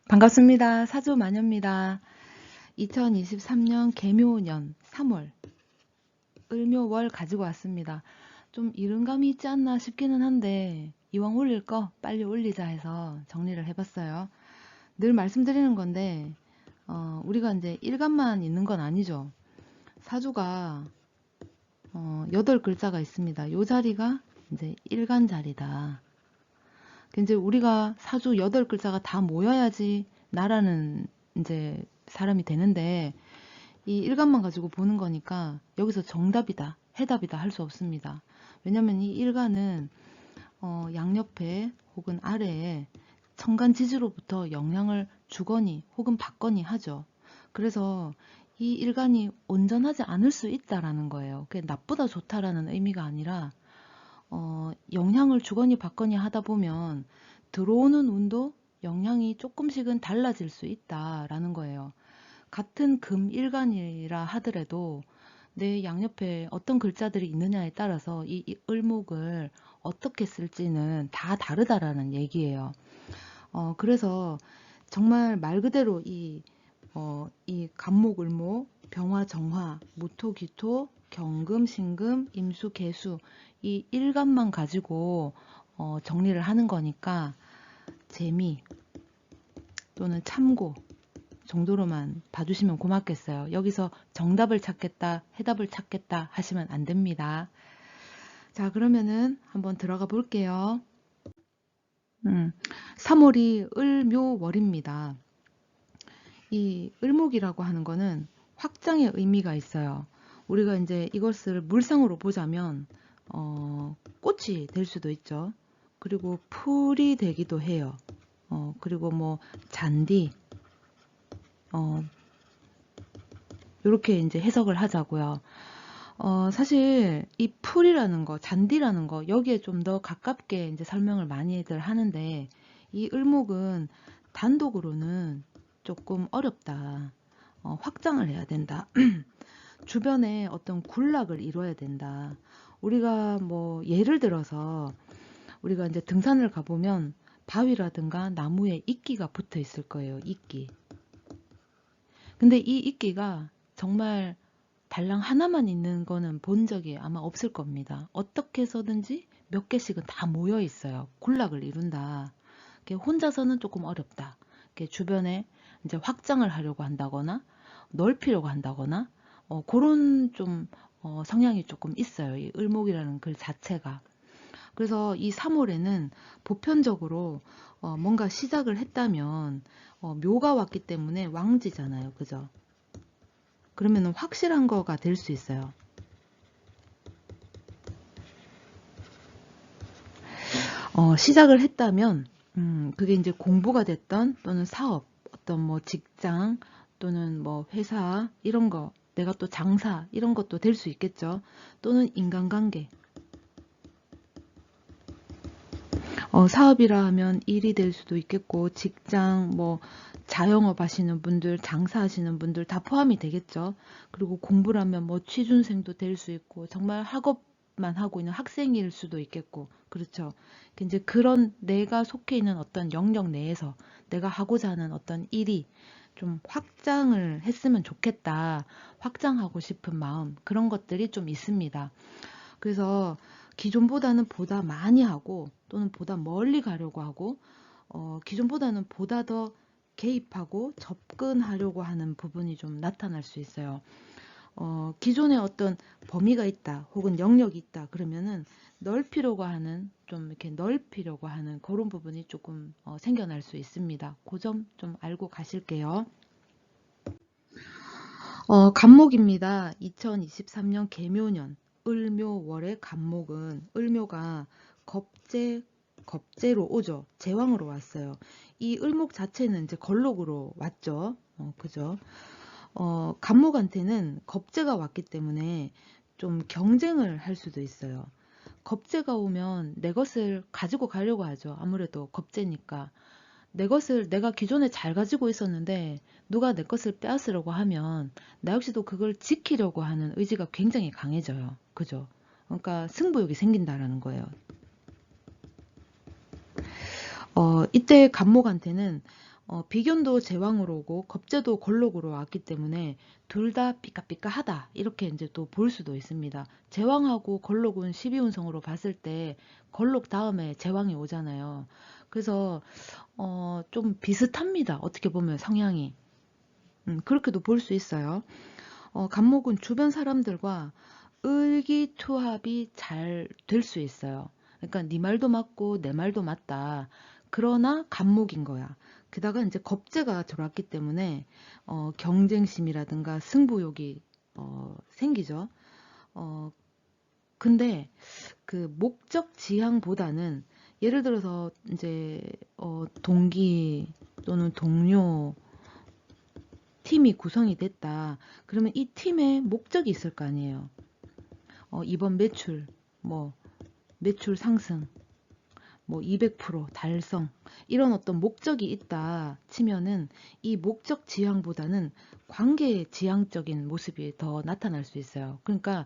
반갑습니다. 사주마녀입니다. 2023년 개묘년 3월 을묘월 가지고 왔습니다. 좀 이른감이 있지 않나 싶기는 한데 이왕 올릴 거 빨리 올리자 해서 정리를 해봤어요. 늘 말씀드리는 건데 우리가 이제 일간만 있는 건 아니죠. 사주가 8글자가 있습니다. 요 자리가 이제 일간 자리다. 이제 우리가 사주 8글자가 다 모여야지 나라는 이제 사람이 되는데 이 일간만 가지고 보는 거니까 여기서 정답이다, 해답이다 할 수 없습니다. 왜냐면 이 일간은 양옆에 혹은 아래에 천간지지로부터 영향을 주거니 혹은 받거니 하죠. 그래서 이 일간이 온전하지 않을 수 있다라는 거예요. 그게 나쁘다 좋다라는 의미가 아니라 영향을 주거니 받거니 하다 보면 들어오는 운도 영향이 조금씩은 달라질 수 있다라는 거예요. 같은 금일간이라 하더라도 내 양옆에 어떤 글자들이 있느냐에 따라서 이 을목을 어떻게 쓸지는 다 다르다라는 얘기예요. 그래서 정말 말 그대로 이 간목, 을목, 병화, 정화, 무토, 기토, 경금, 신금, 임수, 개수 이 일간만 가지고 정리를 하는 거니까 재미 또는 참고 정도로만 봐주시면 고맙겠어요. 여기서 정답을 찾겠다, 해답을 찾겠다 하시면 안 됩니다. 자, 그러면은 한번 들어가 볼게요. 3월이 을묘월입니다. 이 을목이라고 하는 거는 확장의 의미가 있어요. 우리가 이제 이것을 물상으로 보자면 꽃이 될 수도 있죠. 그리고 풀이 되기도 해요. 그리고 뭐 잔디 이렇게 이제 해석을 하자고요. 사실 이 풀이라는 거, 잔디라는 거 여기에 좀 더 가깝게 이제 설명을 많이들 하는데 이 을목은 단독으로는 조금 어렵다. 확장을 해야 된다. 주변에 어떤 군락을 이뤄야 된다. 우리가 뭐 예를 들어서 우리가 이제 등산을 가보면 바위라든가 나무에 이끼가 붙어 있을 거예요. 이끼. 근데 이 이끼가 정말 달랑 하나만 있는 거는 본 적이 아마 없을 겁니다. 어떻게 해서든지 몇 개씩은 다 모여 있어요. 군락을 이룬다. 혼자서는 조금 어렵다. 주변에 이제 확장을 하려고 한다거나 넓히려고 한다거나 그런 좀 성향이 조금 있어요. 이 을목이라는 글 자체가. 그래서 이 3월에는 보편적으로 뭔가 시작을 했다면 묘가 왔기 때문에 왕지잖아요. 그죠? 그러면 확실한 거가 될 수 있어요. 시작을 했다면 그게 이제 공부가 됐던 또는 사업, 어떤 뭐 직장 또는 뭐 회사 이런 거, 내가 또 장사 이런 것도 될 수 있겠죠. 또는 인간관계. 사업이라 하면 일이 될 수도 있겠고 직장 뭐 자영업 하시는 분들 장사하시는 분들 다 포함이 되겠죠. 그리고 공부라면 뭐 취준생도 될 수 있고 정말 학업만 하고 있는 학생일 수도 있겠고 그렇죠. 이제 그런 내가 속해 있는 어떤 영역 내에서 내가 하고자 하는 어떤 일이 좀 확장을 했으면 좋겠다. 확장하고 싶은 마음 그런 것들이 좀 있습니다. 그래서 기존보다는 보다 많이 하고 또는 보다 멀리 가려고 하고 기존보다는 보다 더 개입하고 접근하려고 하는 부분이 좀 나타날 수 있어요. 기존에 어떤 범위가 있다 혹은 영역이 있다 그러면은 넓히려고 하는 좀 이렇게 넓히려고 하는 그런 부분이 조금 생겨날 수 있습니다. 그 점 좀 알고 가실게요. 간목입니다. 2023년 개묘년 을묘월의 간목은 을묘가 겁재로 오죠. 제왕으로 왔어요. 이 을목 자체는 이제 걸록으로 왔죠. 그죠? 간목한테는 겁재가 왔기 때문에 좀 경쟁을 할 수도 있어요. 겁재가 오면 내 것을 가지고 가려고 하죠. 아무래도 겁재니까. 내 것을 내가 기존에 잘 가지고 있었는데 누가 내 것을 빼앗으려고 하면 나 역시도 그걸 지키려고 하는 의지가 굉장히 강해져요. 그죠? 그러니까 승부욕이 생긴다라는 거예요. 이때 간목한테는 비견도 제왕으로 오고 겁재도 걸록으로 왔기 때문에 둘 다 삐까삐까하다 이렇게 이제 또 볼 수도 있습니다. 제왕하고 걸록은 12운성으로 봤을 때 걸록 다음에 제왕이 오잖아요. 그래서 좀 비슷합니다. 어떻게 보면 성향이. 그렇게도 볼 수 있어요. 간목은 주변 사람들과 의기투합이 잘 될 수 있어요. 그러니까 네 말도 맞고 내 말도 맞다. 그러나 간목인 거야. 게다가 이제 겁재가 들어왔기 때문에 경쟁심이라든가 승부욕이 생기죠. 어, 근데 그 목적 지향보다는 예를 들어서 이제 동기 또는 동료 팀이 구성이 됐다. 그러면 이 팀의 목적이 있을 거 아니에요. 이번 매출, 뭐 매출 상승, 뭐 200% 달성 이런 어떤 목적이 있다 치면은 이 목적 지향보다는 관계 지향적인 모습이 더 나타날 수 있어요. 그러니까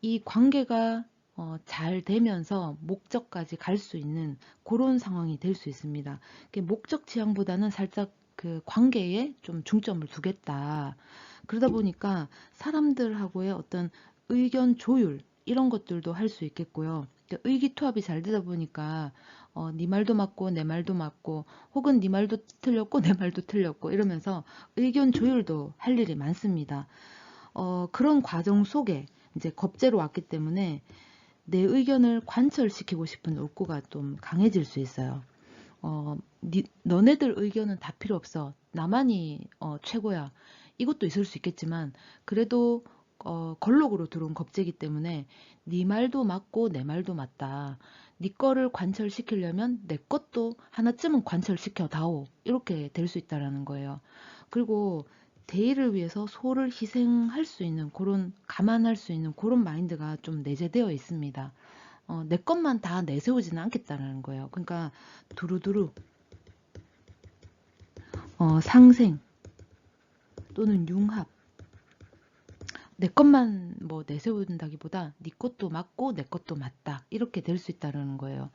이 관계가 잘 되면서 목적까지 갈 수 있는 그런 상황이 될 수 있습니다. 목적 지향보다는 살짝 그 관계에 좀 중점을 두겠다. 그러다 보니까 사람들하고의 어떤 의견 조율 이런 것들도 할 수 있겠고요. 의기투합이 잘 되다 보니까 네 말도 맞고 내 말도 맞고 혹은 네 말도 틀렸고 내 말도 틀렸고 이러면서 의견 조율도 할 일이 많습니다. 그런 과정 속에 이제 겁재로 왔기 때문에 내 의견을 관철시키고 싶은 욕구가 좀 강해질 수 있어요. 너네들 의견은 다 필요 없어. 나만이 최고야. 이것도 있을 수 있겠지만 그래도 걸록으로 들어온 겁재이기 때문에 네 말도 맞고 내 말도 맞다. 네 거를 관철시키려면 내 것도 하나쯤은 관철시켜 다오. 이렇게 될 수 있다라는 거예요. 그리고 대의를 위해서 소를 희생할 수 있는 그런 감안할 수 있는 그런 마인드가 좀 내재되어 있습니다. 내 것만 다 내세우지는 않겠다는 거예요. 그러니까 두루두루 상생 또는 융합 내 것만 뭐 내세운다기보다 네 것도 맞고 내 것도 맞다 이렇게 될 수 있다는 거예요.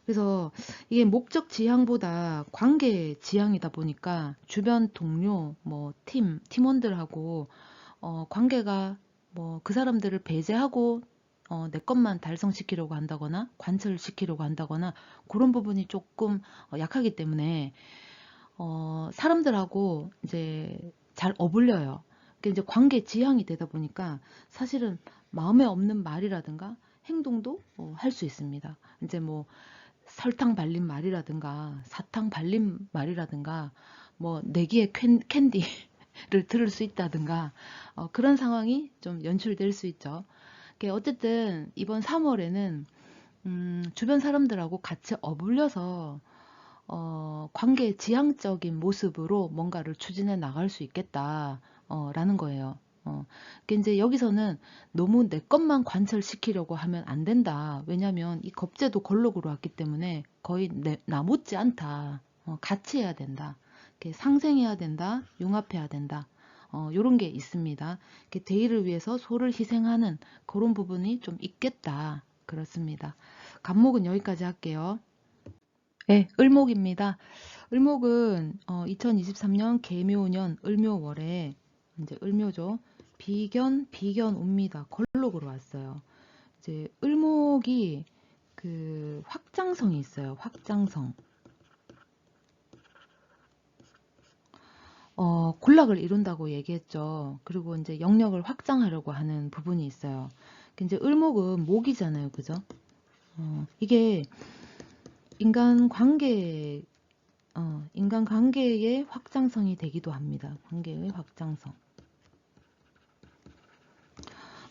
그래서 이게 목적 지향보다 관계 지향이다 보니까 주변 동료 뭐 팀원들하고 관계가 뭐 그 사람들을 배제하고 내 것만 달성시키려고 한다거나 관철시키려고 한다거나 그런 부분이 조금 약하기 때문에 사람들하고 이제 잘 어울려요. 그게 이제 관계 지향이 되다 보니까 사실은 마음에 없는 말이라든가 행동도 할 수 있습니다. 이제 뭐 설탕 발린 말이라든가 사탕 발린 말이라든가 뭐 내기의 캔디를 들을 수 있다든가 그런 상황이 좀 연출될 수 있죠. 어쨌든 이번 3월에는 주변 사람들하고 같이 어울려서 관계 지향적인 모습으로 뭔가를 추진해 나갈 수 있겠다, 라는 거예요. 이제 여기서는 너무 내 것만 관철시키려고 하면 안 된다. 왜냐면 이 겁재도 걸록으로 왔기 때문에 거의 나 못지 않다. 같이 해야 된다. 이렇게 상생해야 된다. 융합해야 된다. 요런 게 있습니다. 대의를 위해서 소를 희생하는 그런 부분이 좀 있겠다. 그렇습니다. 간목은 여기까지 할게요. 네, 을목입니다. 을목은 2023년 개묘년 을묘월에 이제 을묘죠. 비견 옵니다. 걸록으로 왔어요. 이제 을목이 그 확장성이 있어요. 확장성. 군락을 이룬다고 얘기했죠. 그리고 이제 영역을 확장하려고 하는 부분이 있어요. 이제 을목은 목이잖아요. 그죠? 이게 인간 관계 인간 관계의 확장성이 되기도 합니다. 관계의 확장성.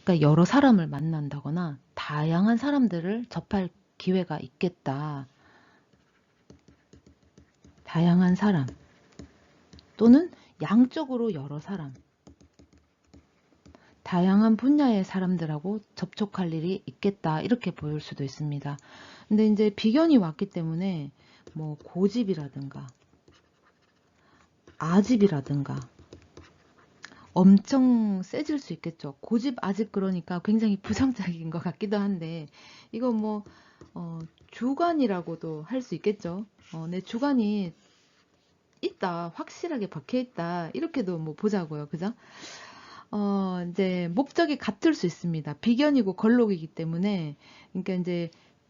그러니까 여러 사람을 만난다거나 다양한 사람들을 접할 기회가 있겠다. 다양한 사람 또는 양쪽으로 여러 사람. 다양한 분야의 사람들하고 접촉할 일이 있겠다. 이렇게 보일 수도 있습니다. 근데 이제 비견이 왔기 때문에 뭐 고집이라든가 아집이라든가 엄청 세질 수 있겠죠. 고집 아집 그러니까 굉장히 부정적인 것 같기도 한데 이거 뭐 주관이라고도 할 수 있겠죠. 내 주관이 있다, 확실하게 박혀 있다, 이렇게도 뭐 보자고요. 그죠? 이제 목적이 같을 수 있습니다. 비견이고 걸록이기 때문에. 그러니까 이제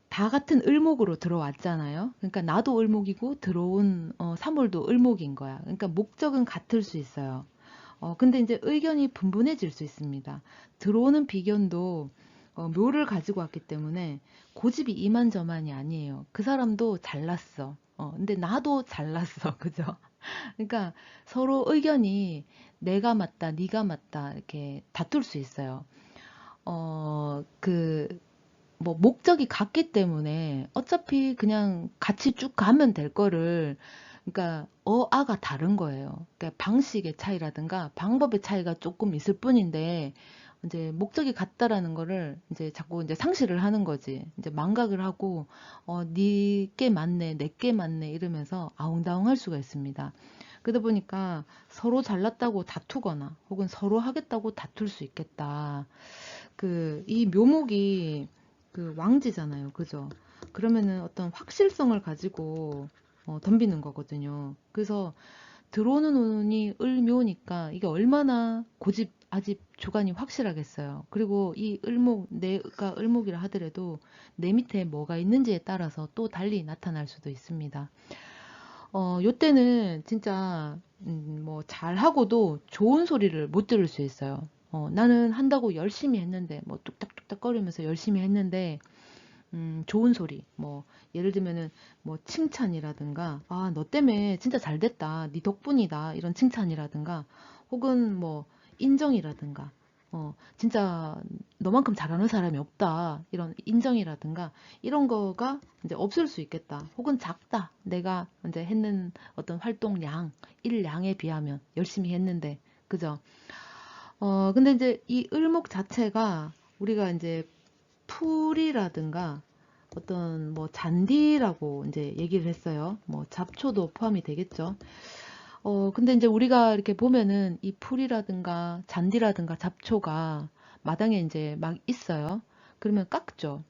다 같은 을목으로 들어왔잖아요. 그러니까 나도 을목이고 들어온 사물도 을목인 거야. 그러니까 목적은 같을 수 있어요. 근데 이제 의견이 분분해질 수 있습니다. 들어오는 비견도 묘를 가지고 왔기 때문에 고집이 이만저만이 아니에요. 그 사람도 잘났어. 근데 나도 잘났어. 그죠? 그러니까 서로 의견이 내가 맞다, 네가 맞다 이렇게 다툴 수 있어요. 그 뭐 목적이 같기 때문에 어차피 그냥 같이 쭉 가면 될 거를, 그러니까 어아가 다른 거예요. 그러니까 방식의 차이라든가 방법의 차이가 조금 있을 뿐인데 이제 목적이 같다라는 거를 이제 자꾸 이제 상실을 하는 거지. 이제 망각을 하고 니께 맞네, 내게 맞네 이러면서 아웅다웅할 수가 있습니다. 그러다 보니까 서로 잘났다고 다투거나 혹은 서로 하겠다고 다툴 수 있겠다. 이 묘목이 왕지잖아요. 그죠? 그러면은 어떤 확실성을 가지고 덤비는 거거든요. 그래서 들어오는 운이 을묘니까 이게 얼마나 고집, 아집, 주관이 확실하겠어요. 그리고 이 을목, 내가 을목이라 하더라도 내 밑에 뭐가 있는지에 따라서 또 달리 나타날 수도 있습니다. 요때는 진짜 뭐 잘하고도 좋은 소리를 못 들을 수 있어요. 나는 한다고 열심히 했는데 뭐 뚝딱뚝딱 거리면서 열심히 했는데 좋은 소리, 뭐 예를 들면은 뭐 칭찬이라든가 너 때문에 진짜 잘 됐다, 네 덕분이다, 이런 칭찬이라든가 혹은 뭐 인정이라든가 진짜 너만큼 잘하는 사람이 없다, 이런 인정이라든가 이런 거가 이제 없을 수 있겠다. 혹은 작다, 내가 이제 했는 어떤 활동량, 일량에 비하면 열심히 했는데, 그죠? 근데 이제 이 을목 자체가 우리가 이제 풀이라든가 어떤 뭐 잔디라고 이제 얘기를 했어요. 뭐 잡초도 포함이 되겠죠. 근데 이제 우리가 이렇게 보면은 이 풀이라든가 잔디라든가 잡초가 마당에 이제 막 있어요. 그러면 깎죠.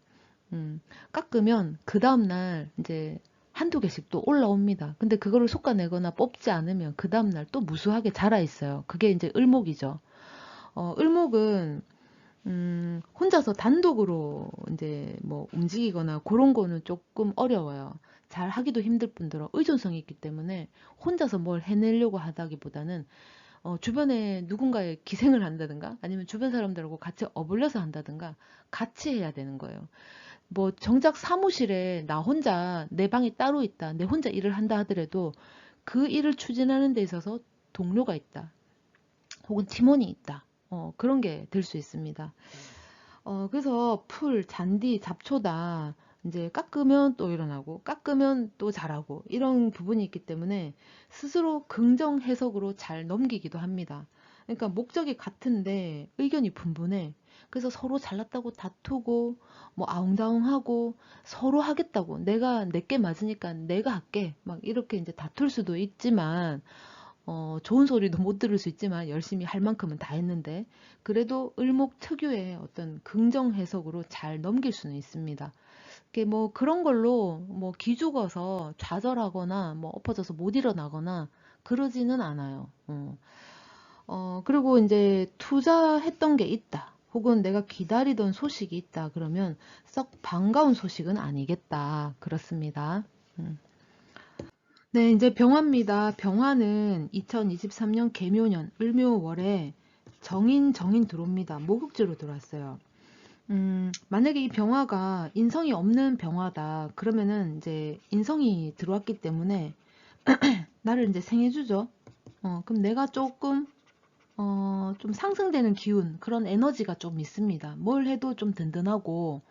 깎으면 그 다음날 이제 한두 개씩 또 올라옵니다. 근데 그거를 솎아내거나 뽑지 않으면 그 다음날 또 무수하게 자라 있어요. 그게 이제 을목이죠. 을목은 혼자서 단독으로 이제 뭐 움직이거나 그런 거는 조금 어려워요. 잘 하기도 힘들 뿐더러 의존성이 있기 때문에 혼자서 뭘 해내려고 하다기보다는 주변에 누군가의 기생을 한다든가 아니면 주변 사람들하고 같이 어울려서 한다든가 같이 해야 되는 거예요. 뭐 정작 사무실에 나 혼자 내 방이 따로 있다, 내 혼자 일을 한다 하더라도 그 일을 추진하는 데 있어서 동료가 있다, 혹은 팀원이 있다. 그런 게 될 수 있습니다. 그래서 풀, 잔디, 잡초다. 이제 깎으면 또 일어나고, 깎으면 또 자라고, 이런 부분이 있기 때문에 스스로 긍정 해석으로 잘 넘기기도 합니다. 그러니까 목적이 같은데 의견이 분분해. 그래서 서로 잘났다고 다투고, 뭐 아웅다웅하고, 서로 하겠다고, 내가 내게 맞으니까 내가 할게, 막 이렇게 이제 다툴 수도 있지만, 좋은 소리도 못 들을 수 있지만 열심히 할 만큼은 다 했는데 그래도 을목 특유의 어떤 긍정 해석으로 잘 넘길 수는 있습니다. 이게 뭐 그런 걸로 뭐 기죽어서 좌절하거나 뭐 엎어져서 못 일어나거나 그러지는 않아요. 그리고 이제 투자했던 게 있다, 혹은 내가 기다리던 소식이 있다 그러면 썩 반가운 소식은 아니겠다. 그렇습니다. 음. 네, 이제 병화입니다. 병화는 2023년 개묘년 을묘월에 정인 들어옵니다. 모국지로 들어왔어요. 만약에 이 병화가 인성이 없는 병화다, 그러면은 이제 인성이 들어왔기 때문에 나를 이제 생해주죠. 그럼 내가 조금, 좀 상승되는 기운, 그런 에너지가 좀 있습니다. 뭘 해도 좀 든든하고,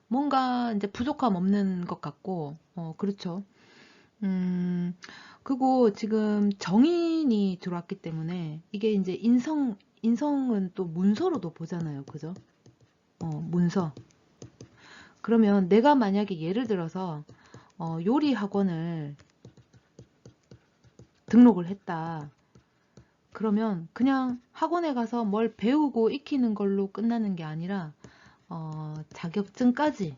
뭔가 이제 부족함 없는 것 같고, 그렇죠. 음, 그리고 지금 정인이 들어왔기 때문에 이게 이제 인성은 또 문서로도 보잖아요. 그죠? 문서. 그러면 내가 만약에 예를 들어서 요리 학원을 등록을 했다. 그러면 그냥 학원에 가서 뭘 배우고 익히는 걸로 끝나는 게 아니라 자격증까지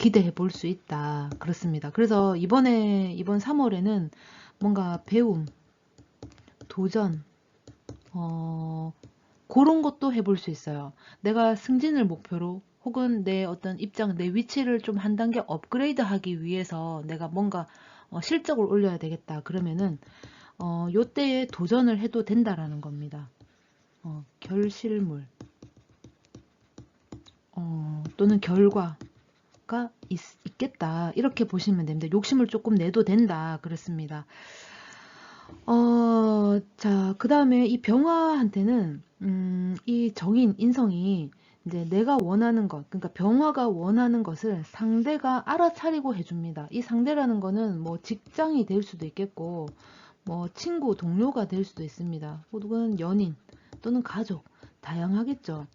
기대해 볼 수 있다. 그렇습니다. 그래서 이번 3월에는 뭔가 배움, 도전, 그런 것도 해볼 수 있어요. 내가 승진을 목표로 혹은 내 어떤 입장, 내 위치를 좀 한 단계 업그레이드 하기 위해서 내가 뭔가 실적을 올려야 되겠다. 그러면은 요때에 도전을 해도 된다라는 겁니다. 결실물 또는 결과가 있겠다. 이렇게 보시면 됩니다. 욕심을 조금 내도 된다. 그렇습니다. 자, 그 다음에 이 병화한테는, 이 정인, 인성이 이제 내가 원하는 것, 그러니까 병화가 원하는 것을 상대가 알아차리고 해줍니다. 이 상대라는 거는 뭐 직장이 될 수도 있겠고, 뭐 친구, 동료가 될 수도 있습니다. 혹은 연인 또는 가족, 다양하겠죠.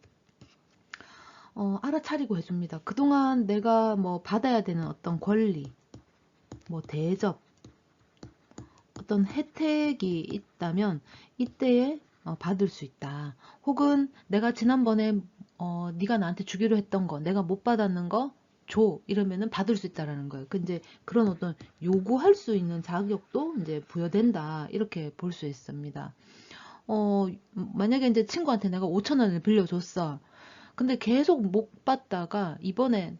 알아차리고 해줍니다. 그동안 내가 뭐 받아야 되는 어떤 권리, 뭐 대접, 어떤 혜택이 있다면 이때에 받을 수 있다. 혹은 내가 지난번에 네가 나한테 주기로 했던 거 내가 못 받았는 거 줘. 이러면은 받을 수 있다라는 거예요. 그 이제 그런 어떤 요구할 수 있는 자격도 이제 부여된다. 이렇게 볼 수 있습니다. 만약에 이제 친구한테 내가 5천 원을 빌려줬어. 근데 계속 못 받다가 이번에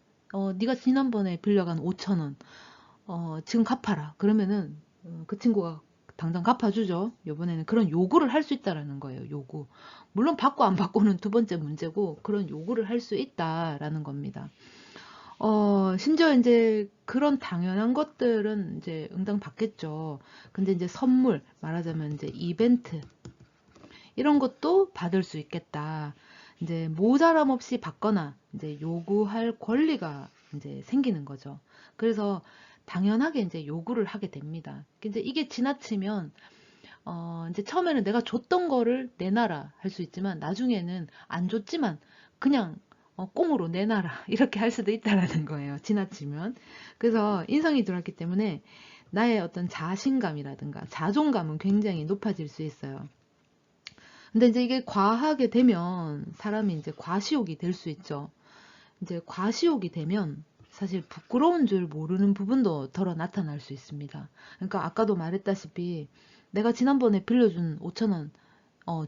네가 지난번에 빌려간 5천 원 지금 갚아라. 그러면은 그 친구가 당장 갚아주죠. 이번에는 그런 요구를 할 수 있다라는 거예요. 요구. 물론 받고 안 받고는 두 번째 문제고 그런 요구를 할 수 있다라는 겁니다. 심지어 이제 그런 당연한 것들은 이제 응당 받겠죠. 근데 이제 선물, 말하자면 이제 이벤트, 이런 것도 받을 수 있겠다. 이제 모자람 없이 받거나 이제 요구할 권리가 이제 생기는 거죠. 그래서 당연하게 이제 요구를 하게 됩니다. 이제 이게 지나치면 이제 처음에는 내가 줬던 거를 내놔라 할 수 있지만 나중에는 안 줬지만 그냥 꽁으로 내놔라 이렇게 할 수도 있다라는 거예요. 지나치면. 그래서 인성이 들어왔기 때문에 나의 어떤 자신감이라든가 자존감은 굉장히 높아질 수 있어요. 근데 이제 이게 과하게 되면 사람이 이제 과시욕이 될 수 있죠. 이제 과시욕이 되면 사실 부끄러운 줄 모르는 부분도 덜어 나타날 수 있습니다. 그러니까 아까도 말했다시피 내가 지난번에 빌려준 5천 원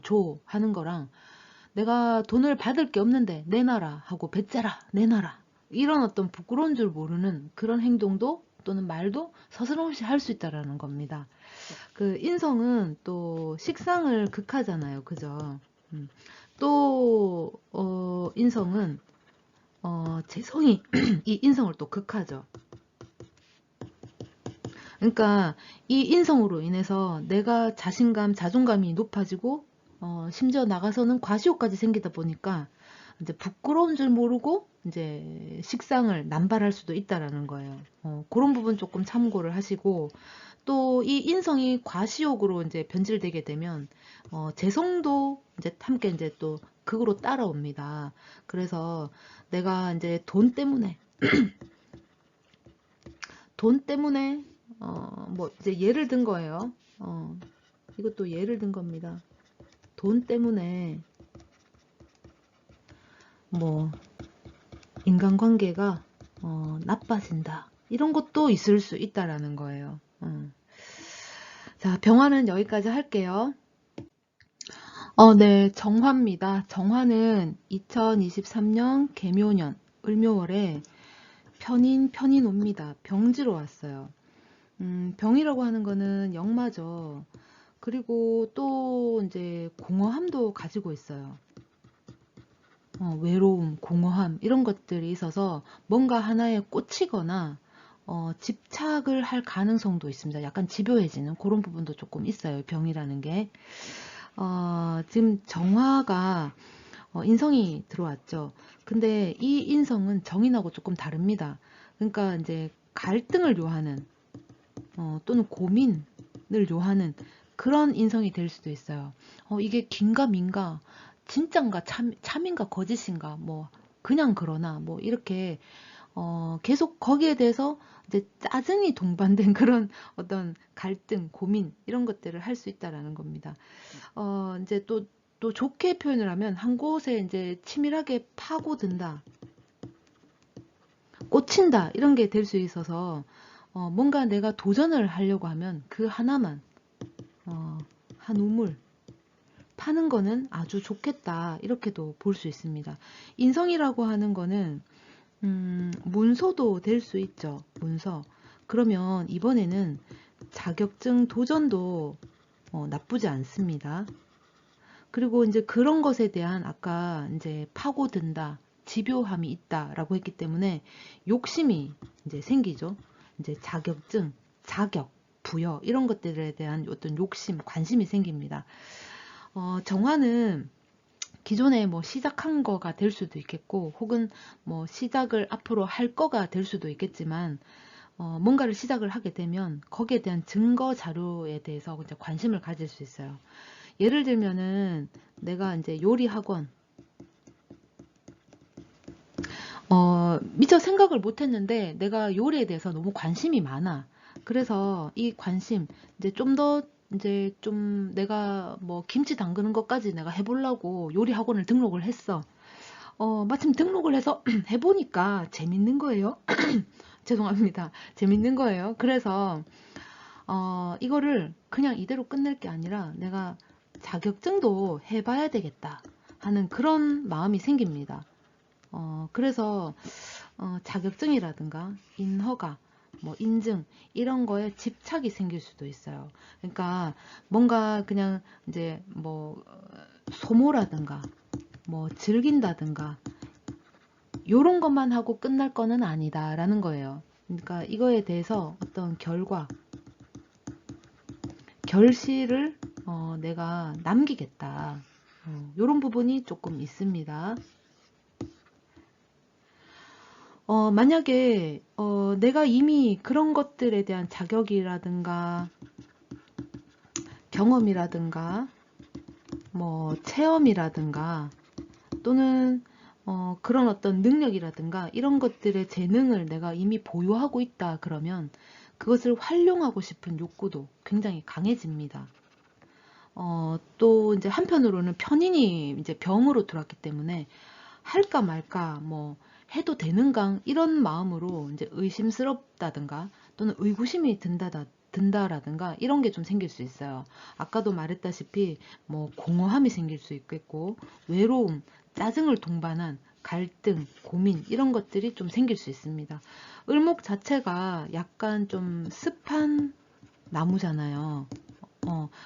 줘 하는 거랑 내가 돈을 받을 게 없는데 내놔라 하고 배째라 내놔라 이런 어떤 부끄러운 줄 모르는 그런 행동도 또는 말도 서슴없이 할 수 있다라는 겁니다. 그 인성은 또 식상을 극하잖아요. 그죠? 또 인성은 재성이 이 인성을 또 극하죠. 그러니까 이 인성으로 인해서 내가 자신감, 자존감이 높아지고 심지어 나가서는 과시욕까지 생기다 보니까 이제 부끄러운 줄 모르고 이제 식상을 남발할 수도 있다라는 거예요. 그런 부분 조금 참고를 하시고 또 이 인성이 과시욕으로 이제 변질되게 되면 재성도 이제 함께 이제 또 극으로 따라옵니다. 그래서 내가 이제 돈 때문에 뭐 이제 예를 든 거예요. 이것도 예를 든 겁니다. 돈 때문에 뭐 인간관계가 나빠진다. 이런 것도 있을 수 있다라는 거예요. 자, 병화는 여기까지 할게요. 네, 정화입니다. 정화는 2023년 개묘년 을묘월에 편인 옵니다. 병지로 왔어요. 병이라고 하는 거는 역마죠. 그리고 또 이제 공허함도 가지고 있어요. 외로움, 공허함 이런 것들이 있어서 뭔가 하나에 꽂히거나 집착을 할 가능성도 있습니다. 약간 집요해지는 그런 부분도 조금 있어요. 병이라는 게. 지금 정화가 인성이 들어왔죠. 근데 이 인성은 정인하고 조금 다릅니다. 그러니까 이제 갈등을 요하는 또는 고민을 요하는 그런 인성이 될 수도 있어요. 이게 긴가 민가, 진짠가 참인가 거짓인가, 뭐 그냥 그러나 뭐 이렇게 계속 거기에 대해서 이제 짜증이 동반된 그런 어떤 갈등, 고민 이런 것들을 할 수 있다라는 겁니다. 이제 또 좋게 표현을 하면 한 곳에 이제 치밀하게 파고든다. 꽂힌다 이런 게 될 수 있어서 뭔가 내가 도전을 하려고 하면 그 하나만 한 우물 파는 거는 아주 좋겠다 이렇게도 볼 수 있습니다. 인성이라고 하는 거는 문서도 될 수 있죠. 문서. 그러면 이번에는 자격증 도전도 나쁘지 않습니다. 그리고 이제 그런 것에 대한 아까 이제 파고든다, 집요함이 있다라고 했기 때문에 욕심이 이제 생기죠. 이제 자격증, 자격, 부여 이런 것들에 대한 어떤 욕심, 관심이 생깁니다. 정화는 기존에 뭐 시작한 거가 될 수도 있겠고, 혹은 뭐 시작을 앞으로 할 거가 될 수도 있겠지만, 뭔가를 시작을 하게 되면 거기에 대한 증거 자료에 대해서 이제 관심을 가질 수 있어요. 예를 들면은 내가 이제 요리 학원, 미처 생각을 못 했는데 내가 요리에 대해서 너무 관심이 많아. 그래서 이 관심, 이제 좀 더, 이제 좀 내가 뭐 김치 담그는 것까지 내가 해보려고 요리 학원을 등록을 했어. 마침 등록을 해서 해보니까 재밌는 거예요. 죄송합니다. 재밌는 거예요. 그래서, 이거를 그냥 이대로 끝낼 게 아니라 내가 자격증도 해봐야 되겠다 하는 그런 마음이 생깁니다. 그래서 자격증이라든가 인허가, 뭐 인증 이런 거에 집착이 생길 수도 있어요. 그러니까 뭔가 그냥 이제 뭐 소모라든가 뭐 즐긴다든가 요런 것만 하고 끝날 거는 아니다라는 거예요. 그러니까 이거에 대해서 어떤 결과, 결실을 내가 남기겠다. 요런 부분이 조금 있습니다. 만약에 내가 이미 그런 것들에 대한 자격이라든가 경험이라든가 뭐 체험이라든가 또는 그런 어떤 능력이라든가 이런 것들의 재능을 내가 이미 보유하고 있다 그러면 그것을 활용하고 싶은 욕구도 굉장히 강해집니다. 또 이제 한편으로는 편인이 이제 병으로 들어왔기 때문에 할까 말까 뭐 해도 되는가 이런 마음으로 이제 의심스럽다든가 또는 의구심이 든다라든가 이런 게 좀 생길 수 있어요. 아까도 말했다시피 뭐 공허함이 생길 수 있겠고 외로움, 짜증을 동반한 갈등, 고민 이런 것들이 좀 생길 수 있습니다. 을목 자체가 약간 좀 습한 나무잖아요.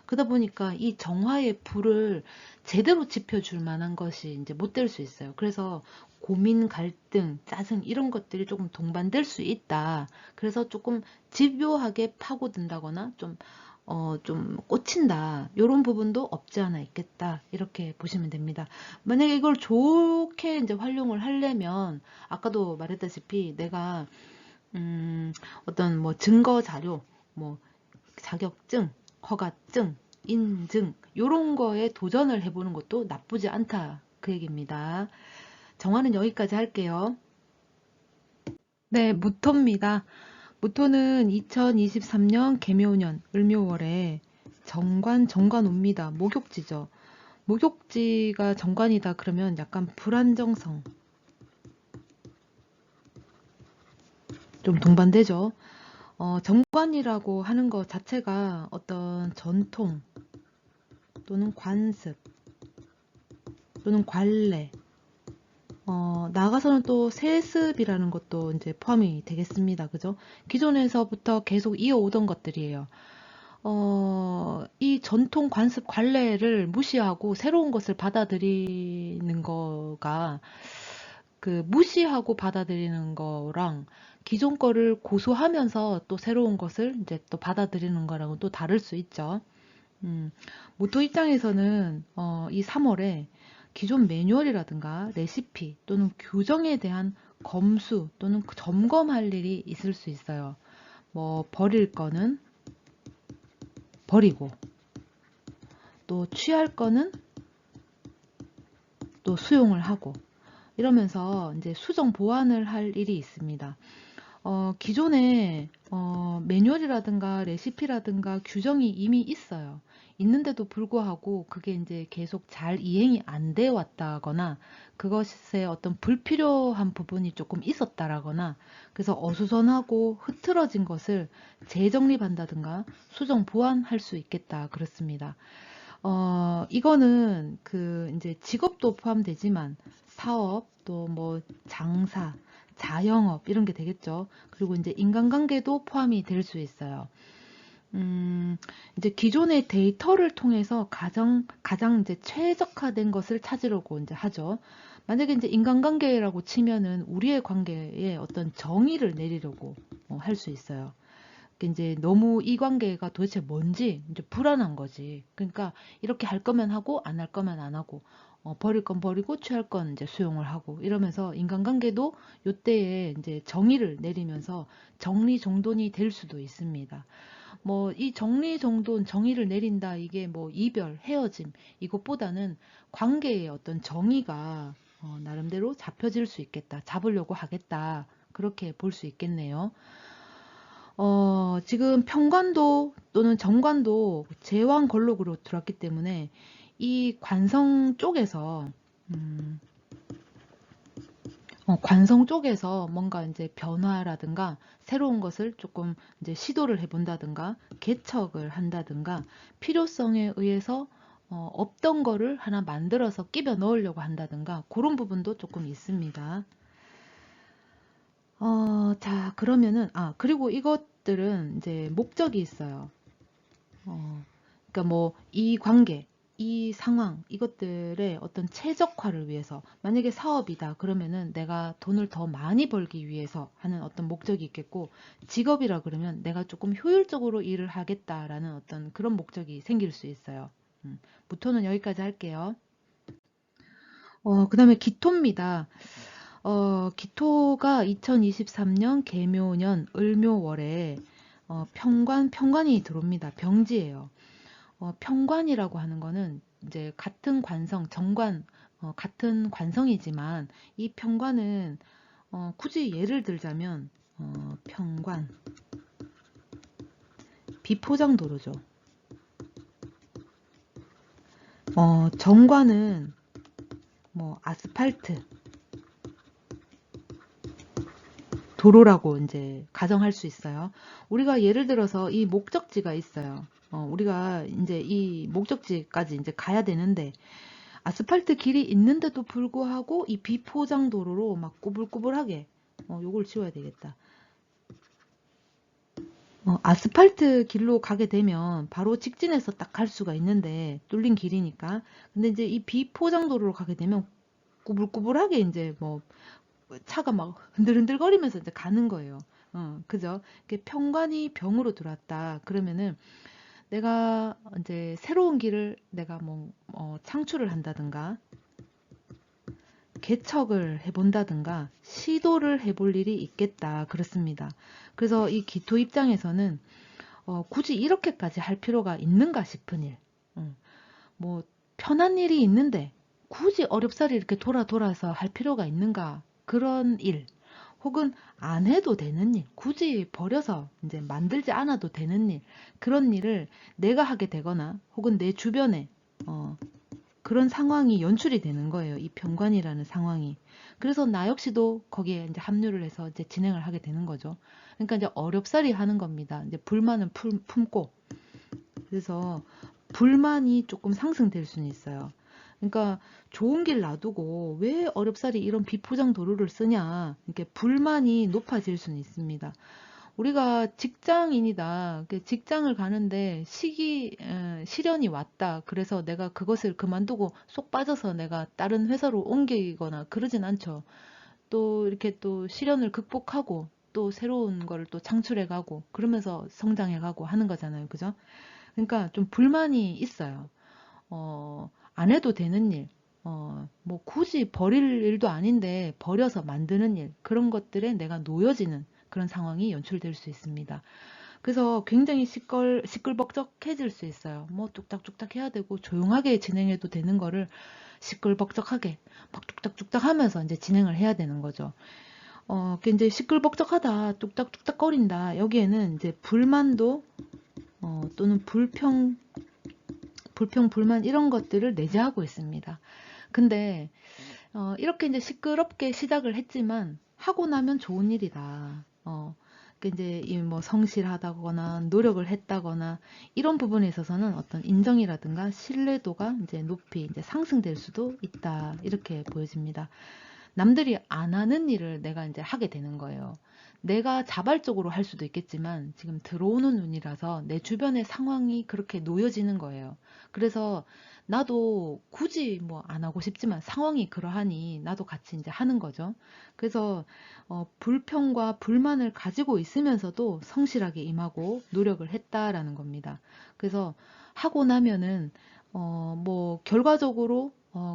그러다 보니까 이 정화의 불을 제대로 지펴줄 만한 것이 이제 못 될 수 있어요. 그래서 고민, 갈등, 짜증 이런 것들이 조금 동반될 수 있다. 그래서 조금 집요하게 파고든다거나 좀 꽂힌다. 이런 부분도 없지 않아 있겠다. 이렇게 보시면 됩니다. 만약에 이걸 좋게 이제 활용을 하려면 아까도 말했다시피 내가 어떤 뭐 증거 자료, 뭐 자격증, 허가증, 인증 이런 거에 도전을 해보는 것도 나쁘지 않다 그 얘기입니다. 정화는 여기까지 할게요. 네, 무토입니다. 무토는 2023년 개묘년 을묘월에 정관 옵니다. 목욕지죠. 목욕지가 정관이다 그러면 약간 불안정성 좀 동반되죠. 정관이라고 하는 것 자체가 어떤 전통 또는 관습 또는 관례 나가서는 또 세습이라는 것도 이제 포함이 되겠습니다. 그죠? 기존에서부터 계속 이어오던 것들이에요. 이 전통 관습 관례를 무시하고 새로운 것을 받아들이는 거가 그 무시하고 받아들이는 거랑 기존 거를 고수하면서 또 새로운 것을 이제 또 받아들이는 거랑은 또 다를 수 있죠. 모토 입장에서는 이 3월에 기존 매뉴얼이라든가 레시피 또는 규정에 대한 검수 또는 점검할 일이 있을 수 있어요. 뭐 버릴 거는 버리고 또 취할 거는 또 수용을 하고 이러면서 이제 수정 보완을 할 일이 있습니다. 기존에 매뉴얼이라든가 레시피라든가 규정이 이미 있어요. 있는데도 불구하고 그게 이제 계속 잘 이행이 안 돼 왔다거나 그것에 어떤 불필요한 부분이 조금 있었다라거나 그래서 어수선하고 흐트러진 것을 재정립한다든가 수정 보완할 수 있겠다 그렇습니다. 이거는 그 이제 직업도 포함되지만 사업 또 뭐 장사 자영업 이런 게 되겠죠. 그리고 이제 인간관계도 포함이 될 수 있어요. 이제 기존의 데이터를 통해서 가장 이제 최적화된 것을 찾으려고 이제 하죠. 만약에 이제 인간관계라고 치면은 우리의 관계에 어떤 정의를 내리려고 할 수 있어요. 이제 너무 이 관계가 도대체 뭔지 이제 불안한 거지. 그러니까 이렇게 할 거면 하고 안 할 거면 안 하고 버릴 건 버리고 취할 건 이제 수용을 하고 이러면서 인간관계도 요때에 이제 정의를 내리면서 정리정돈이 될 수도 있습니다. 뭐 이 정리정돈 정의를 내린다 이게 뭐 이별 헤어짐 이것보다는 관계의 어떤 정의가 나름대로 잡혀질 수 있겠다 잡으려고 하겠다 그렇게 볼 수 있겠네요. 지금 평관도 또는 정관도 제왕 걸록으로 들어왔기 때문에 이 관성 쪽에서 음, 관성 쪽에서 뭔가 이제 변화라든가 새로운 것을 조금 이제 시도를 해본다든가 개척을 한다든가 필요성에 의해서 없던 거를 하나 만들어서 끼워 넣으려고 한다든가 그런 부분도 조금 있습니다. 자, 그러면은, 그리고 이것들은 이제 목적이 있어요. 그러니까 뭐, 이 관계, 이 상황, 이것들의 어떤 최적화를 위해서, 만약에 사업이다, 그러면은 내가 돈을 더 많이 벌기 위해서 하는 어떤 목적이 있겠고, 직업이라 그러면 내가 조금 효율적으로 일을 하겠다라는 어떤 그런 목적이 생길 수 있어요. 부터는 여기까지 할게요. 그 다음에 기토입니다. 기토가 2023년 계묘년 을묘월에 평관이 들어옵니다. 병지예요. 평관이라고 하는 거는 이제 같은 관성, 정관, 같은 관성이지만 이 평관은 굳이 예를 들자면 평관, 비포장도로죠. 정관은 뭐 아스팔트, 도로라고 이제 가정할 수 있어요. 우리가 예를 들어서 이 목적지가 있어요. 우리가 이제 이 목적지까지 이제 가야 되는데 아스팔트 길이 있는데도 불구하고 이 비포장 도로로 막 꾸불꾸불하게 요걸 지워야 되겠다. 아스팔트 길로 가게 되면 바로 직진해서 딱 갈 수가 있는데 뚫린 길이니까. 근데 이제 이 비포장 도로로 가게 되면 꾸불꾸불하게 이제 뭐 차가 막 흔들흔들거리면서 이제 가는 거예요. 그죠? 평관이 병으로 들어왔다. 그러면은 내가 이제 새로운 길을 내가 뭐 창출을 한다든가 개척을 해본다든가 시도를 해볼 일이 있겠다. 그렇습니다. 그래서 이 기토 입장에서는 굳이 이렇게까지 할 필요가 있는가 싶은 일. 뭐 편한 일이 있는데 굳이 어렵사리 이렇게 돌아서 할 필요가 있는가 그런 일 혹은 안 해도 되는 일 굳이 버려서 이제 만들지 않아도 되는 일 그런 일을 내가 하게 되거나 혹은 내 주변에 그런 상황이 연출이 되는 거예요. 이 병관이라는 상황이. 그래서 나 역시도 거기에 이제 합류를 해서 이제 진행을 하게 되는 거죠. 그러니까 이제 어렵사리 하는 겁니다. 이제 불만은 품고 그래서 불만이 조금 상승될 수는 있어요. 그러니까 좋은 길 놔두고 왜 어렵사리 이런 비포장 도로를 쓰냐 이렇게 불만이 높아질 수는 있습니다. 우리가 직장인이다. 직장을 가는데 시련이 왔다. 그래서 내가 그것을 그만두고 쏙 빠져서 내가 다른 회사로 옮기거나 그러진 않죠. 또 이렇게 또 시련을 극복하고 또 새로운 거를 또 창출해가고 그러면서 성장해가고 하는 거잖아요. 그죠? 그러니까 좀 불만이 있어요. 안 해도 되는 일, 뭐 굳이 버릴 일도 아닌데 버려서 만드는 일, 그런 것들에 내가 놓여지는 그런 상황이 연출될 수 있습니다. 그래서 굉장히 시끌벅적해질 수 있어요. 뭐 뚝딱뚝딱 해야 되고 조용하게 진행해도 되는 거를 시끌벅적하게 막 뚝딱뚝딱 하면서 이제 진행을 해야 되는 거죠. 이제 시끌벅적하다, 뚝딱뚝딱거린다. 여기에는 이제 불만도, 또는 불만 이런 것들을 내재하고 있습니다. 근데, 이렇게 이제 시끄럽게 시작을 했지만, 하고 나면 좋은 일이다. 이제 이 뭐 성실하다거나 노력을 했다거나 이런 부분에 있어서는 어떤 인정이라든가 신뢰도가 이제 높이 이제 상승될 수도 있다. 이렇게 보여집니다. 남들이 안 하는 일을 내가 이제 하게 되는 거예요. 내가 자발적으로 할 수도 있겠지만 지금 들어오는 운이라서 내 주변의 상황이 그렇게 놓여지는 거예요. 그래서 나도 굳이 뭐 안 하고 싶지만 상황이 그러하니 나도 같이 이제 하는 거죠. 그래서 불평과 불만을 가지고 있으면서도 성실하게 임하고 노력을 했다라는 겁니다. 그래서 하고 나면은 뭐 결과적으로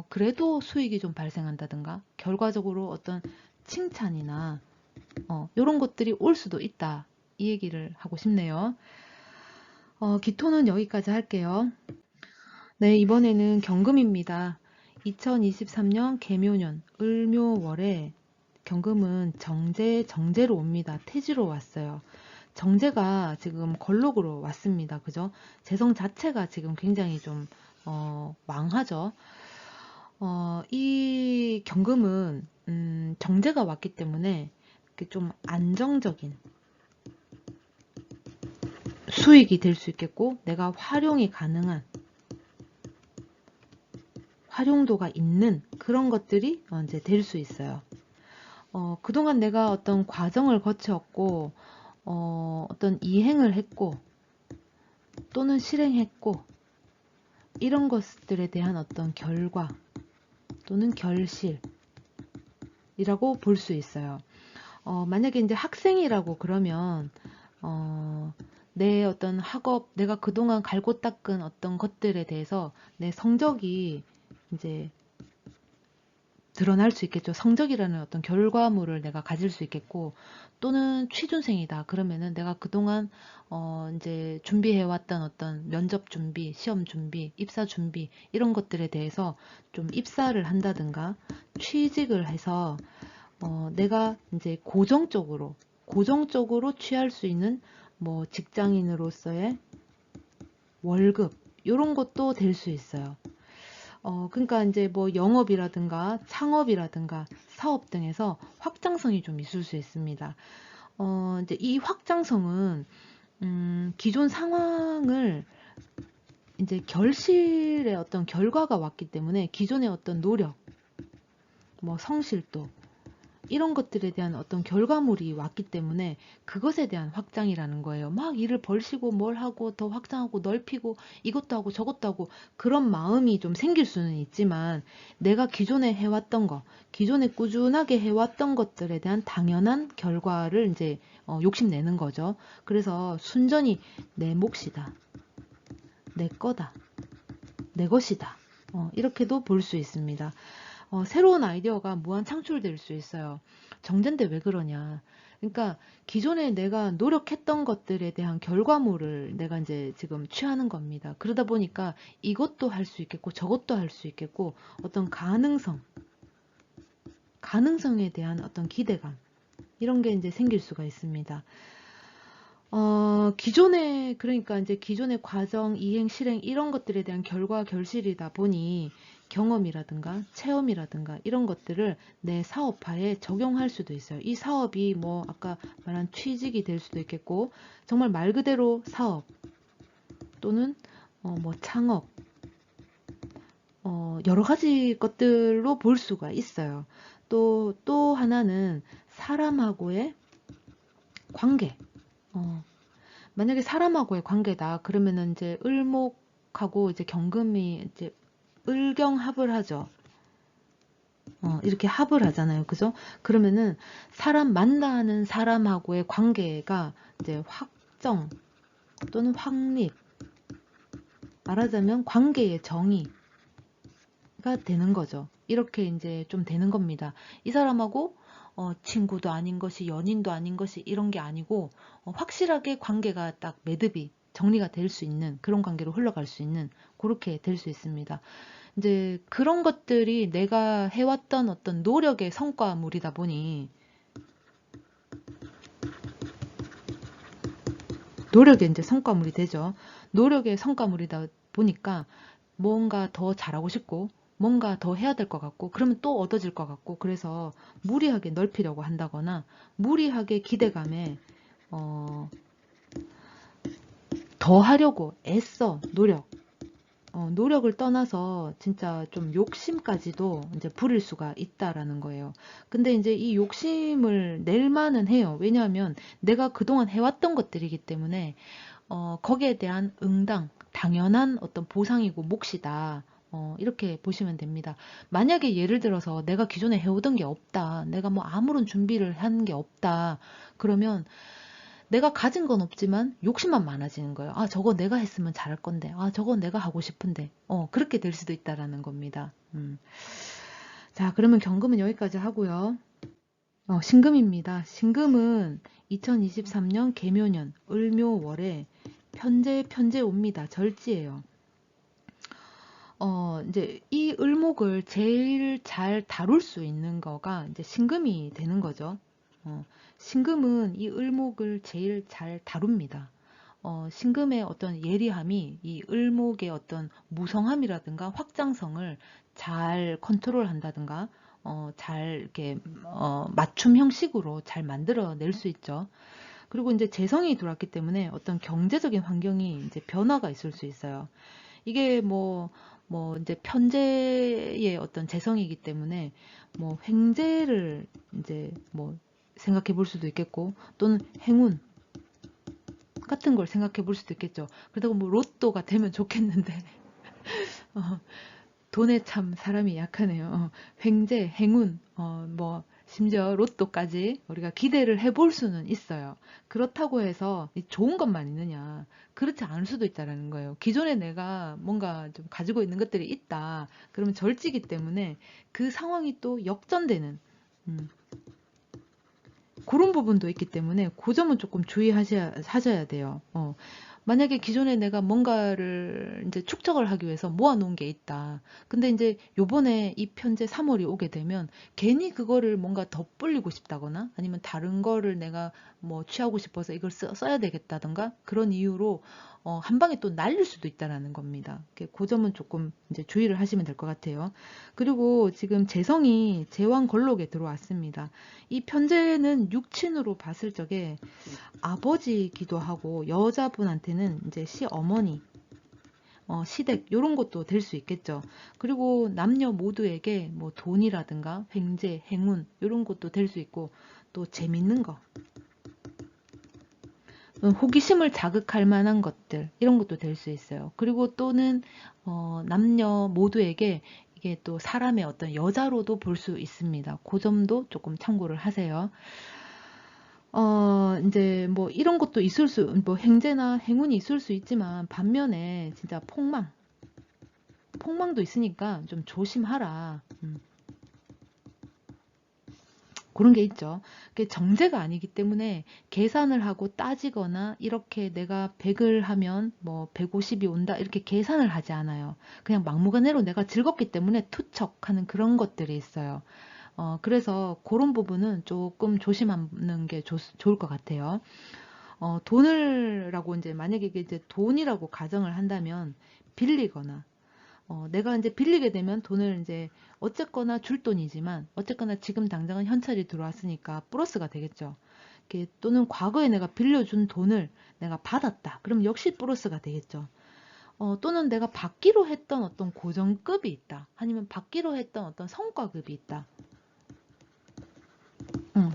그래도 수익이 좀 발생한다든가 결과적으로 어떤 칭찬이나 이런 것들이 올 수도 있다. 이 얘기를 하고 싶네요. 기토는 여기까지 할게요. 네, 이번에는 경금입니다. 2023년 개묘년 을묘월에 경금은 정제로 옵니다. 태지로 왔어요. 정제가 지금 걸록으로 왔습니다. 그죠? 재성 자체가 지금 굉장히 좀 왕하죠. 이 경금은 정제가 왔기 때문에 좀 안정적인 수익이 될 수 있겠고 내가 활용이 가능한 활용도가 있는 그런 것들이 이제 될 수 있어요. 그동안 내가 어떤 과정을 거쳤고 어떤 이행을 했고 또는 실행했고 이런 것들에 대한 어떤 결과 또는 결실이라고 볼 수 있어요. 만약에 이제 학생이라고 그러면 내 어떤 학업, 내가 그동안 갈고 닦은 어떤 것들에 대해서 내 성적이 이제 드러날 수 있겠죠. 성적이라는 어떤 결과물을 내가 가질 수 있겠고, 또는 취준생이다. 그러면은 내가 그동안 이제 준비해왔던 어떤 면접 준비, 시험 준비, 입사 준비 이런 것들에 대해서 좀 입사를 한다든가 취직을 해서 내가 이제 고정적으로 취할 수 있는 뭐 직장인으로서의 월급 이런 것도 될 수 있어요. 그러니까 이제 뭐 영업이라든가 창업이라든가 사업 등에서 확장성이 좀 있을 수 있습니다. 이제 이 확장성은 기존 상황을 이제 결실의 어떤 결과가 왔기 때문에 기존의 어떤 노력, 뭐 성실도 이런 것들에 대한 어떤 결과물이 왔기 때문에 그것에 대한 확장이라는 거예요. 막 일을 벌시고 뭘 하고 더 확장하고 넓히고 이것도 하고 저것도 하고 그런 마음이 좀 생길 수는 있지만 내가 기존에 해왔던 거, 기존에 꾸준하게 해왔던 것들에 대한 당연한 결과를 이제 욕심내는 거죠. 그래서 순전히 내 몫이다, 내 거다, 내 것이다. 이렇게도 볼 수 있습니다. 새로운 아이디어가 무한 창출될 수 있어요. 정제인데 왜 그러냐. 그러니까 기존에 내가 노력했던 것들에 대한 결과물을 내가 이제 지금 취하는 겁니다. 그러다 보니까 이것도 할 수 있겠고 저것도 할 수 있겠고 어떤 가능성에 대한 어떤 기대감 이런 게 이제 생길 수가 있습니다. 그러니까 이제 기존의 과정, 이행, 실행 이런 것들에 대한 결과 결실이다 보니 경험이라든가 체험이라든가 이런 것들을 내 사업화에 적용할 수도 있어요. 이 사업이 뭐 아까 말한 취직이 될 수도 있겠고 정말 말 그대로 사업 또는 뭐 창업 여러 가지 것들로 볼 수가 있어요. 또 하나는 사람하고의 관계. 만약에 사람하고의 관계다. 그러면은 이제 을목하고 이제 경금이 이제 을경합을 하죠. 이렇게 합을 하잖아요. 그죠? 그러면은 만나는 사람하고의 관계가 이제 확정 또는 확립. 말하자면 관계의 정의가 되는 거죠. 이렇게 이제 좀 되는 겁니다. 이 사람하고 친구도 아닌 것이 연인도 아닌 것이 이런 게 아니고 확실하게 관계가 딱 매듭이 정리가 될 수 있는 그런 관계로 흘러갈 수 있는 그렇게 될 수 있습니다. 이제 그런 것들이 내가 해왔던 어떤 노력의 성과물이다 보니 노력의 이제 성과물이 되죠. 노력의 성과물이다 보니까 뭔가 더 잘하고 싶고 뭔가 더 해야 될 것 같고 그러면 또 얻어질 것 같고 그래서 무리하게 넓히려고 한다거나 무리하게 기대감에 어, 더 하려고 애써 노력을 떠나서 진짜 좀 욕심까지도 이제 부릴 수가 있다라는 거예요. 근데 이제 이 욕심을 낼 만은 해요. 왜냐하면 내가 그동안 해왔던 것들이기 때문에 거기에 대한 당연한 어떤 보상이고 몫이다. 이렇게 보시면 됩니다. 만약에 예를 들어서 내가 기존에 해오던 게 없다. 내가 뭐 아무런 준비를 한 게 없다. 그러면 내가 가진 건 없지만 욕심만 많아지는 거예요. 아, 저거 내가 했으면 잘할 건데. 아, 저거 내가 하고 싶은데. 그렇게 될 수도 있다라는 겁니다. 자, 그러면 경금은 여기까지 하고요. 신금입니다. 신금은 2023년 개묘년 을묘월에 편제 옵니다. 절지예요. 이제 이 을목을 제일 잘 다룰 수 있는 거가 이제 신금이 되는 거죠. 신금은 이 을목을 제일 잘 다룹니다. 신금의 어떤 예리함이 이 을목의 어떤 무성함이라든가 확장성을 잘 컨트롤한다든가 잘 이렇게 맞춤 형식으로 잘 만들어낼 수 있죠. 그리고 이제 재성이 들어왔기 때문에 어떤 경제적인 환경이 이제 변화가 있을 수 있어요. 이게 이제 편제의 어떤 재성이기 때문에 뭐 횡재를 이제 뭐 생각해 볼 수도 있겠고 또는 행운 같은 걸 생각해 볼 수도 있겠죠. 그렇다고 뭐 로또가 되면 좋겠는데 어, 돈에 참 사람이 약하네요. 횡재, 행운, 뭐 심지어 로또까지 우리가 기대를 해볼 수는 있어요. 그렇다고 해서 좋은 것만 있느냐? 그렇지 않을 수도 있다는 거예요. 기존에 내가 뭔가 좀 가지고 있는 것들이 있다. 그러면 절지기 때문에 그 상황이 또 역전되는 음, 그런 부분도 있기 때문에 그 점은 조금 하셔야 돼요. 만약에 기존에 내가 뭔가를 이제 축적을 하기 위해서 모아놓은 게 있다. 근데 이제 요번에 이 편제 3월이 오게 되면 괜히 그거를 뭔가 덧불리고 싶다거나 아니면 다른 거를 내가 뭐 취하고 싶어서 이걸 써야 되겠다던가 그런 이유로 한 방에 또 날릴 수도 있다라는 겁니다. 그 점은 조금 이제 주의를 하시면 될 것 같아요. 그리고 지금 재성이 제왕걸록에 들어왔습니다. 이 편제는 육친으로 봤을 적에 아버지기도 하고 여자분한테는 이제 시어머니, 시댁 이런 것도 될 수 있겠죠. 그리고 남녀 모두에게 뭐 돈이라든가 횡재, 행운 이런 것도 될 수 있고 또 재밌는 거, 호기심을 자극할 만한 것들 이런 것도 될 수 있어요. 그리고 또는 남녀 모두에게 이게 또 사람의 어떤 여자로도 볼 수 있습니다. 그 점도 조금 참고를 하세요. 이제 뭐 이런 것도 뭐 행재나 행운이 있을 수 있지만 반면에 진짜 폭망도 있으니까 좀 조심하라. 그런 게 있죠. 그게 정제가 아니기 때문에 계산을 하고 따지거나 이렇게 내가 100을 하면 뭐 150이 온다 이렇게 계산을 하지 않아요. 그냥 막무가내로 내가 즐겁기 때문에 투척하는 그런 것들이 있어요. 그래서 그런 부분은 조금 조심하는 게 좋을 것 같아요. 돈을라고 이제 만약에 이제 돈이라고 가정을 한다면 빌리거나 내가 이제 빌리게 되면 돈을 이제 어쨌거나 줄 돈이지만 어쨌거나 지금 당장은 현찰이 들어왔으니까 플러스가 되겠죠. 또는 과거에 내가 빌려준 돈을 내가 받았다. 그럼 역시 플러스가 되겠죠. 또는 내가 받기로 했던 어떤 고정급이 있다. 아니면 받기로 했던 어떤 성과급이 있다.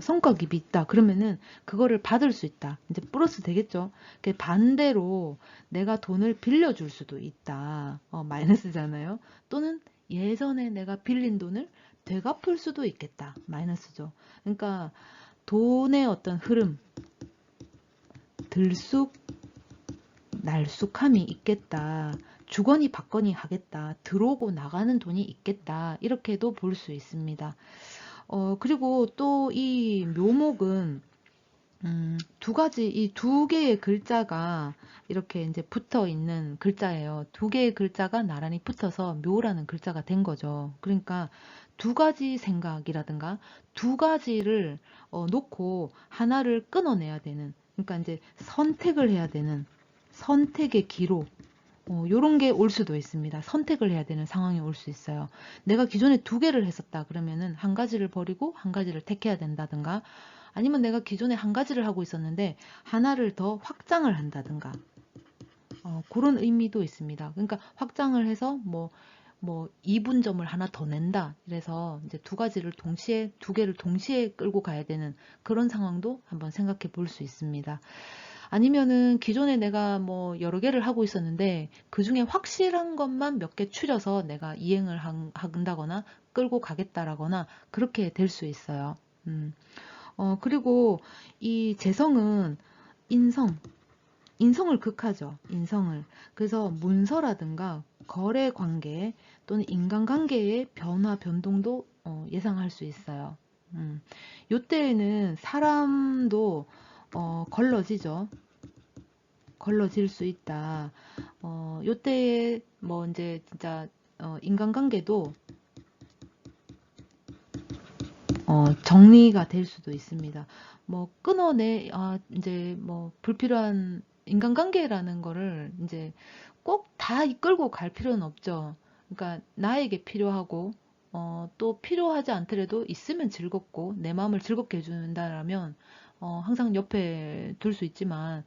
성과급이 있다. 그러면은 그거를 받을 수 있다. 이제 플러스 되겠죠. 반대로 내가 돈을 빌려줄 수도 있다. 마이너스잖아요. 또는 예전에 내가 빌린 돈을 되갚을 수도 있겠다. 마이너스죠. 그러니까 돈의 어떤 흐름, 들쑥, 날쑥함이 있겠다. 주거니 받거니 하겠다. 들어오고 나가는 돈이 있겠다. 이렇게도 볼 수 있습니다. 그리고 또 이 묘목은 두 가지, 이 두 개의 글자가 이렇게 이제 붙어 있는 글자예요. 두 개의 글자가 나란히 붙어서 묘라는 글자가 된 거죠. 그러니까 두 가지 생각이라든가 두 가지를 놓고 하나를 끊어내야 되는 그러니까 이제 선택을 해야 되는 선택의 기로 요런 게 올 수도 있습니다. 선택을 해야 되는 상황이 올 수 있어요. 내가 기존에 두 개를 했었다 그러면은 한 가지를 버리고 한 가지를 택해야 된다든가 아니면 내가 기존에 한 가지를 하고 있었는데 하나를 더 확장을 한다든가 그런 의미도 있습니다. 그러니까 확장을 해서 뭐 2분점을 하나 더 낸다. 그래서 이제 두 개를 동시에 끌고 가야 되는 그런 상황도 한번 생각해 볼 수 있습니다. 아니면은 기존에 내가 뭐 여러 개를 하고 있었는데 그 중에 확실한 것만 몇 개 추려서 내가 이행을 한다거나 끌고 가겠다라거나 그렇게 될 수 있어요. 그리고 이 재성은 인성, 인성을 극하죠. 인성을. 그래서 문서라든가 거래 관계 또는 인간관계의 변화, 변동도 예상할 수 있어요. 요때에는 사람도 걸러지죠. 걸러질 수 있다. 요때에 뭐 이제 진짜 인간관계도 정리가 될 수도 있습니다. 뭐 이제 뭐 불필요한 인간관계라는 거를 이제 꼭 다 이끌고 갈 필요는 없죠. 그러니까 나에게 필요하고 또 필요하지 않더라도 있으면 즐겁고 내 마음을 즐겁게 해준다라면 항상 옆에 둘 수 있지만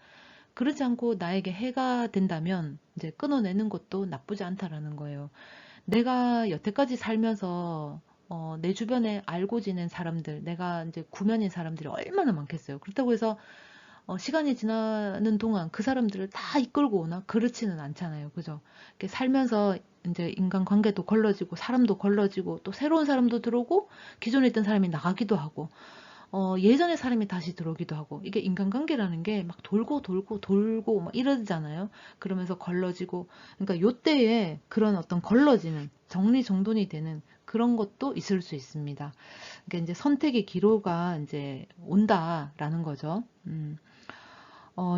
그러지 않고 나에게 해가 된다면 이제 끊어내는 것도 나쁘지 않다라는 거예요. 내가 여태까지 살면서 내 주변에 알고 지낸 사람들, 내가 이제 구면인 사람들이 얼마나 많겠어요. 그렇다고 해서 시간이 지나는 동안 그 사람들을 다 이끌고 오나? 그렇지는 않잖아요. 그죠? 이렇게 살면서 이제 인간관계도 걸러지고 사람도 걸러지고 또 새로운 사람도 들어오고 기존에 있던 사람이 나가기도 하고 예전의 사람이 다시 들어오기도 하고 이게 인간관계라는 게 막 돌고 돌고 돌고 막 이러잖아요. 그러면서 걸러지고 그러니까 요때에 그런 어떤 걸러지는 정리정돈이 되는 그런 것도 있을 수 있습니다. 그러니까 이제 선택의 기로가 이제 온다라는 거죠.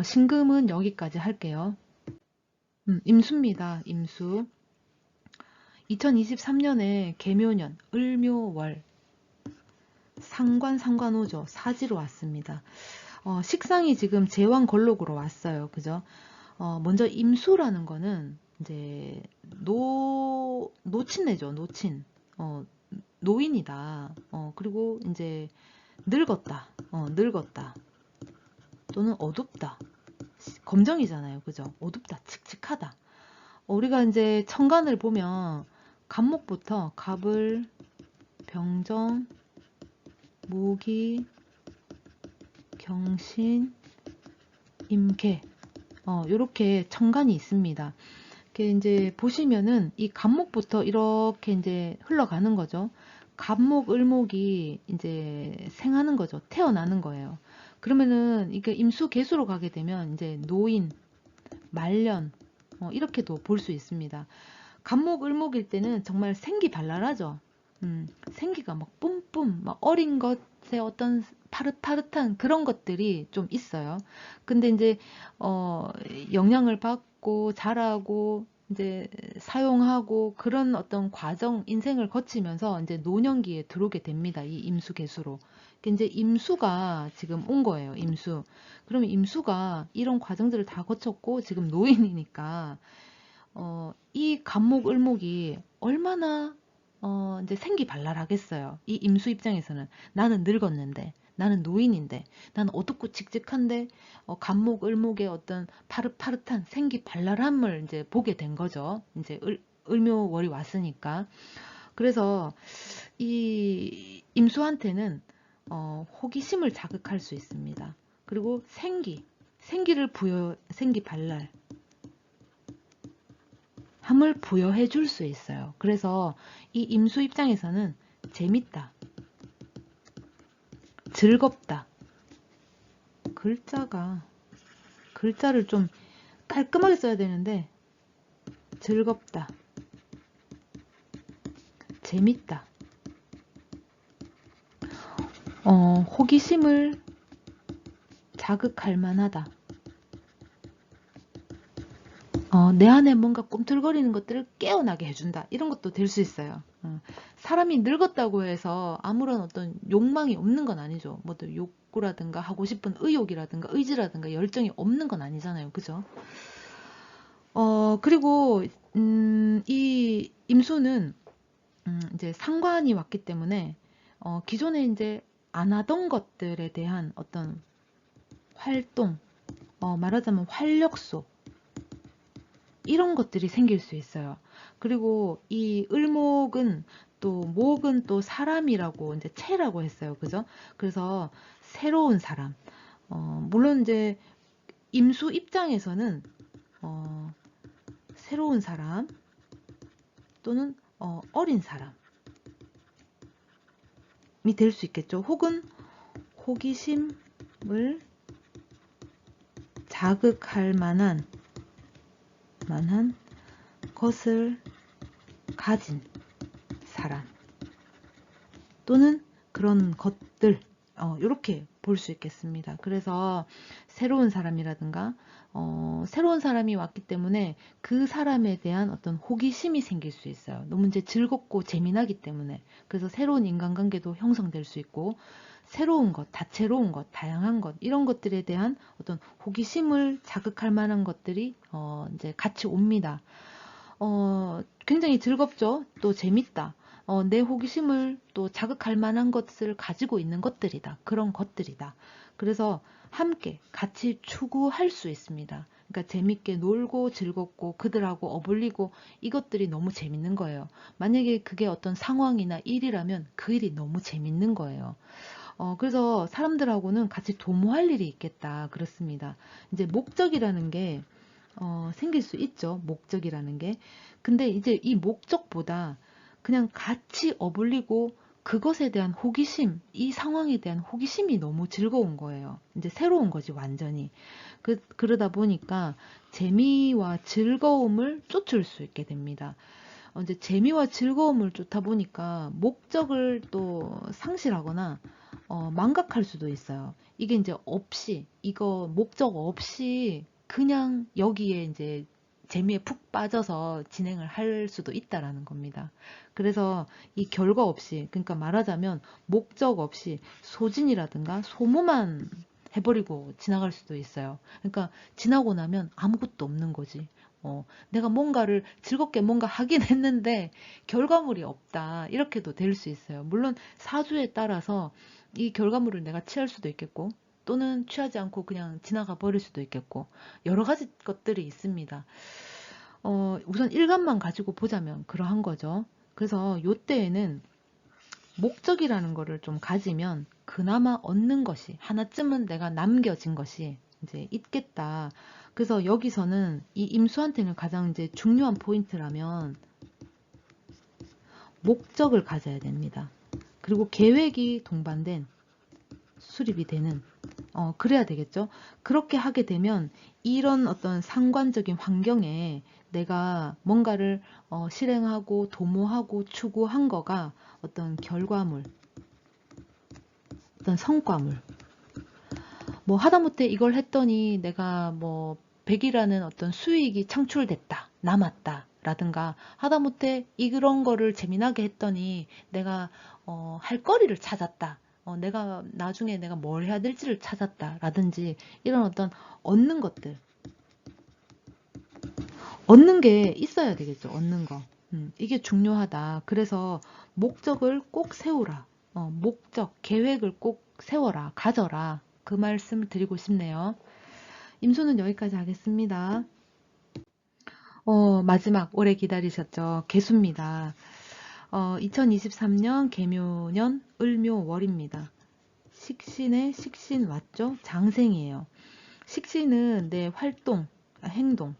신금은 여기까지 할게요. 임수입니다. 임수. 2023년에 계묘년 을묘월 상관오죠. 사지로 왔습니다. 식상이 지금 제왕걸록으로 왔어요. 그죠? 먼저 임수라는 거는 이제 노친네죠. 노친. 노인이다. 그리고 이제 늙었다. 늙었다. 또는 어둡다. 검정이잖아요. 그죠? 어둡다. 칙칙하다. 우리가 이제 천간을 보면 간목부터 갑을, 병정, 무기, 경신, 임계 요렇게 천간이 있습니다. 이렇게 이제 보시면은 이 간목부터 이렇게 이제 흘러가는 거죠. 간목, 을목이 이제 생하는 거죠. 태어나는 거예요. 그러면은 이게 임수 개수로 가게 되면 이제 노인, 말년 이렇게도 볼 수 있습니다. 간목, 을목일 때는 정말 생기발랄하죠. 생기가 막 뿜뿜, 막 어린 것에 어떤 파릇파릇한 그런 것들이 좀 있어요. 근데 이제, 영향을 받고 자라고 이제 사용하고 그런 어떤 과정, 인생을 거치면서 이제 노년기에 들어오게 됩니다. 이 임수 개수로. 이제 임수가 지금 온 거예요. 임수. 그러면 임수가 이런 과정들을 다 거쳤고 지금 노인이니까 이 간목, 을목이 얼마나 이제 생기발랄하겠어요. 이 임수 입장에서는 나는 늙었는데, 나는 노인인데, 나는 어둡고 칙칙한데, 간목, 을목의 어떤 파릇파릇한 생기발랄함을 이제 보게 된 거죠. 이제 을묘월이 왔으니까. 그래서 이 임수한테는 호기심을 자극할 수 있습니다. 그리고 생기발랄. 함을 부여해 줄 수 있어요. 그래서 이 임수 입장에서는 재밌다, 즐겁다. 글자를 좀 깔끔하게 써야 되는데 즐겁다, 재밌다, 호기심을 자극할 만하다. 내 안에 뭔가 꿈틀거리는 것들을 깨어나게 해준다. 이런 것도 될 수 있어요. 사람이 늙었다고 해서 아무런 어떤 욕망이 없는 건 아니죠. 뭐 또 욕구라든가 하고 싶은 의욕이라든가 의지라든가 열정이 없는 건 아니잖아요. 그죠? 그리고 이 임수는 이제 상관이 왔기 때문에 기존에 이제 안 하던 것들에 대한 어떤 활동, 말하자면 활력소 이런 것들이 생길 수 있어요. 그리고 이 을목은 목은 또 사람이라고 이제 체라고 했어요. 그죠? 그래서 새로운 사람. 물론 이제 임수 입장에서는 어, 새로운 사람 또는 어린 사람이 될 수 있겠죠. 혹은 호기심을 자극할 만한 것을 가진 사람 또는 그런 것들 이렇게 볼 수 있겠습니다. 그래서 새로운 사람이라든가 새로운 사람이 왔기 때문에 그 사람에 대한 어떤 호기심이 생길 수 있어요. 너무 이제 즐겁고 재미나기 때문에. 그래서 새로운 인간관계도 형성될 수 있고 새로운 것, 다채로운 것, 다양한 것 이런 것들에 대한 어떤 호기심을 자극할 만한 것들이 이제 같이 옵니다. 굉장히 즐겁죠. 또 재밌다. 내 호기심을 또 자극할 만한 것을 가지고 있는 것들이다. 그런 것들이다. 그래서 함께 같이 추구할 수 있습니다. 그러니까 재밌게 놀고 즐겁고 그들하고 어울리고 이것들이 너무 재밌는 거예요. 만약에 그게 어떤 상황이나 일이라면 그 일이 너무 재밌는 거예요. 그래서 사람들하고는 같이 도모할 일이 있겠다. 그렇습니다. 이제 목적이라는 게 생길 수 있죠. 목적이라는 게. 근데 이제 이 목적보다 그냥 같이 어울리고 그것에 대한 호기심, 이 상황에 대한 호기심이 너무 즐거운 거예요. 이제 새로운 거지, 완전히. 그러다 보니까 재미와 즐거움을 쫓을 수 있게 됩니다. 이제 재미와 즐거움을 쫓다 보니까 목적을 또 상실하거나 망각할 수도 있어요. 이게 이제 이거 목적 없이 그냥 여기에 이제 재미에 푹 빠져서 진행을 할 수도 있다라는 겁니다. 그래서 이 결과 없이, 그러니까 말하자면 목적 없이 소진이라든가 소모만 해버리고 지나갈 수도 있어요. 그러니까 지나고 나면 아무것도 없는 거지. 내가 뭔가를 즐겁게 뭔가 하긴 했는데 결과물이 없다. 이렇게도 될 수 있어요. 물론 사주에 따라서 이 결과물을 내가 취할 수도 있겠고 또는 취하지 않고 그냥 지나가 버릴 수도 있겠고 여러 가지 것들이 있습니다. 우선 일감만 가지고 보자면 그러한 거죠. 그래서 요때에는 목적이라는 거를 좀 가지면 그나마 얻는 것이 하나쯤은 내가 남겨진 것이 이제 있겠다. 그래서 여기서는 이 임수한테는 가장 이제 중요한 포인트라면 목적을 가져야 됩니다. 그리고 계획이 동반된 수립이 되는 그래야 되겠죠. 그렇게 하게 되면 이런 어떤 상관적인 환경에 내가 뭔가를 실행하고 도모하고 추구한 거가 어떤 결과물, 어떤 성과물. 뭐 하다못해 이걸 했더니 내가 뭐 100이라는 어떤 수익이 창출됐다, 남았다. 라든가 하다못해 이런 거를 재미나게 했더니 내가 할 거리를 찾았다. 내가 나중에 내가 뭘 해야 될지를 찾았다. 라든지 이런 어떤 얻는 것들. 얻는 게 있어야 되겠죠. 얻는 거. 이게 중요하다. 그래서 목적을 꼭 세우라. 목적, 계획을 꼭 세워라. 가져라. 그 말씀을 드리고 싶네요. 임수는 여기까지 하겠습니다. 마지막 오래 기다리셨죠? 개수입니다. 2023년 개묘년 을묘월입니다. 식신의 식신 왔죠? 장생이에요. 식신은 내 활동, 행동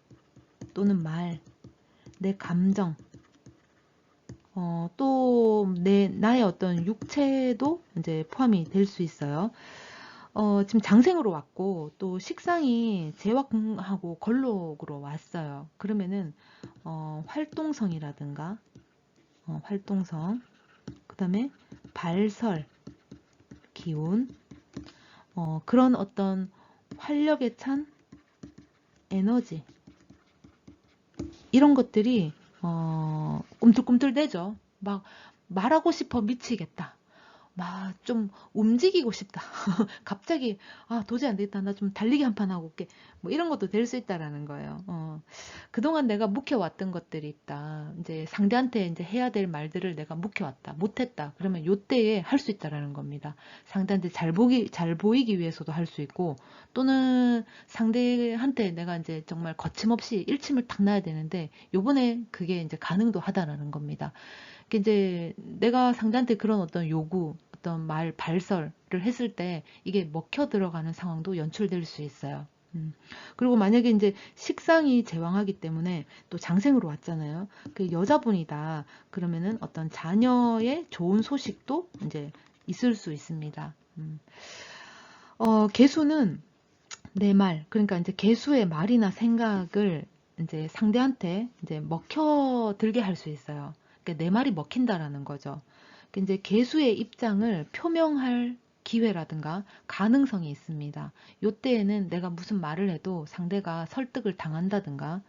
또는 말, 내 감정, 또 나의 어떤 육체도 이제 포함이 될 수 있어요. 지금 장생으로 왔고 또 식상이 제왕하고 걸록으로 왔어요. 그러면은 활동성이라든가 활동성, 그 다음에 발설, 기운, 그런 어떤 활력에 찬 에너지, 이런 것들이 꿈틀꿈틀대죠. 막 말하고 싶어 미치겠다. 막 좀 움직이고 싶다. 갑자기 도저히 안 되겠다. 나 좀 달리기 한 판 하고 올게. 뭐 이런 것도 될 수 있다라는 거예요. 그동안 내가 묵혀왔던 것들이 있다. 이제 상대한테 이제 해야 될 말들을 내가 묵혀왔다. 못했다. 그러면 요때에 할 수 있다라는 겁니다. 상대한테 잘 보이기 위해서도 할 수 있고, 또는 상대한테 내가 이제 정말 거침없이 일침을 탁 놔야 되는데, 요번에 그게 이제 가능도 하다라는 겁니다. 이제 내가 상대한테 그런 어떤 요구, 어떤 말, 발설을 했을 때 이게 먹혀 들어가는 상황도 연출될 수 있어요. 그리고 만약에 이제 식상이 제왕하기 때문에 또 장생으로 왔잖아요. 그 여자분이다. 그러면은 어떤 자녀의 좋은 소식도 이제 있을 수 있습니다. 개수는 내 말, 그러니까 이제 개수의 말이나 생각을 이제 상대한테 이제 먹혀들게 할 수 있어요. 그러니까 내 말이 먹힌다라는 거죠. 그러니까 이제 개수의 입장을 표명할 기회라든가 가능성이 있습니다. 요때에는 내가 무슨 말을 해도 상대가 설득을 당한다든가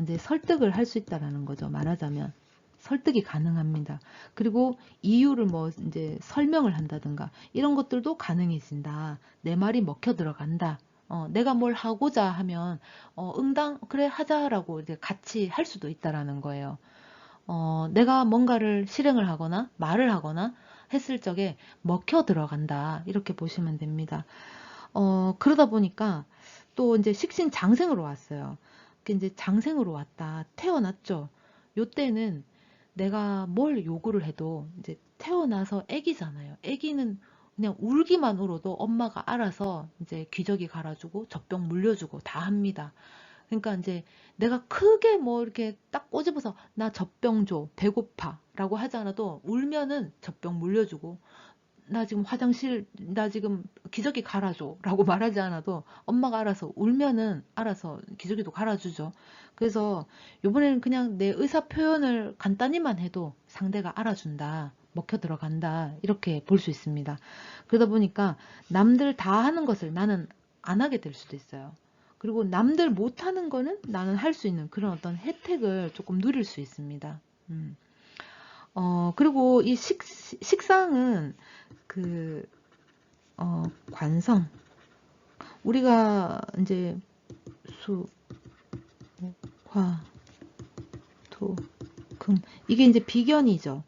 이제 설득을 할 수 있다라는 거죠. 말하자면. 설득이 가능합니다. 그리고 이유를 뭐 이제 설명을 한다든가 이런 것들도 가능해진다. 내 말이 먹혀 들어간다. 내가 뭘 하고자 하면 응당 그래 하자라고 이제 같이 할 수도 있다라는 거예요. 내가 뭔가를 실행을 하거나 말을 하거나 했을 적에 먹혀 들어간다. 이렇게 보시면 됩니다. 그러다 보니까 또 이제 식신 장생으로 왔어요. 이제 장생으로 왔다. 태어났죠. 요때는 내가 뭘 요구를 해도 이제 태어나서 애기잖아요. 애기는 그냥 울기만 울어도 엄마가 알아서 이제 기저귀 갈아주고 젖병 물려주고 다 합니다. 그러니까 이제 내가 크게 뭐 이렇게 딱 꼬집어서 나 젖병 줘, 배고파 라고 하지 않아도 울면은 젖병 물려주고 나 지금 화장실, 나 지금 기저귀 갈아줘 라고 말하지 않아도 엄마가 알아서 울면은 알아서 기저귀도 갈아주죠. 그래서 요번에는 그냥 내 의사 표현을 간단히만 해도 상대가 알아준다. 먹혀 들어간다. 이렇게 볼 수 있습니다. 그러다 보니까 남들 다 하는 것을 나는 안 하게 될 수도 있어요. 그리고 남들 못 하는 거는 나는 할 수 있는 그런 어떤 혜택을 조금 누릴 수 있습니다. 그리고 이 식상은 그, 관성. 우리가 이제 수, 화, 토, 금. 이게 이제 비견이죠.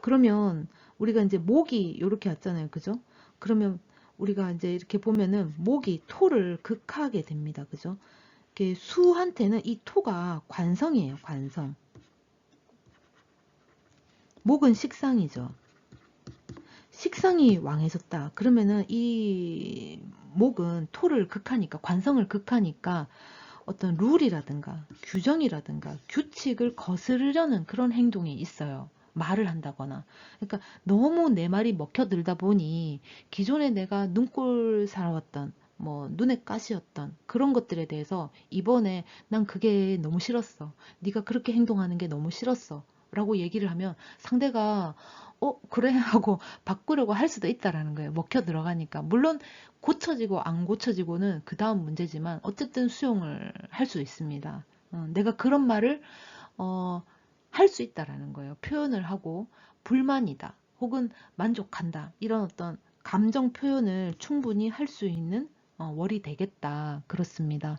그러면 우리가 이제 목이 이렇게 왔잖아요. 그죠? 그러면 우리가 이제 이렇게 보면은 목이 토를 극하게 됩니다. 그죠? 이렇게 수한테는 이 토가 관성이에요. 관성. 목은 식상이죠. 식상이 왕해졌다. 그러면은 이 목은 토를 극하니까, 관성을 극하니까 어떤 룰이라든가 규정이라든가 규칙을 거스르려는 그런 행동이 있어요. 말을 한다거나. 그러니까 너무 내 말이 먹혀들다 보니 기존에 내가 눈꼴 살아왔던 뭐 눈에 가시였던 그런 것들에 대해서 이번에 난 그게 너무 싫었어. 네가 그렇게 행동하는 게 너무 싫었어. 라고 얘기를 하면 상대가 그래 하고 바꾸려고 할 수도 있다라는 거예요. 먹혀 들어가니까. 물론 고쳐지고 안 고쳐지고는 그 다음 문제지만 어쨌든 수용을 할 수 있습니다. 내가 그런 말을 할 수 있다라는 거예요. 표현을 하고 불만이다 혹은 만족한다 이런 어떤 감정 표현을 충분히 할 수 있는 월이 되겠다 그렇습니다.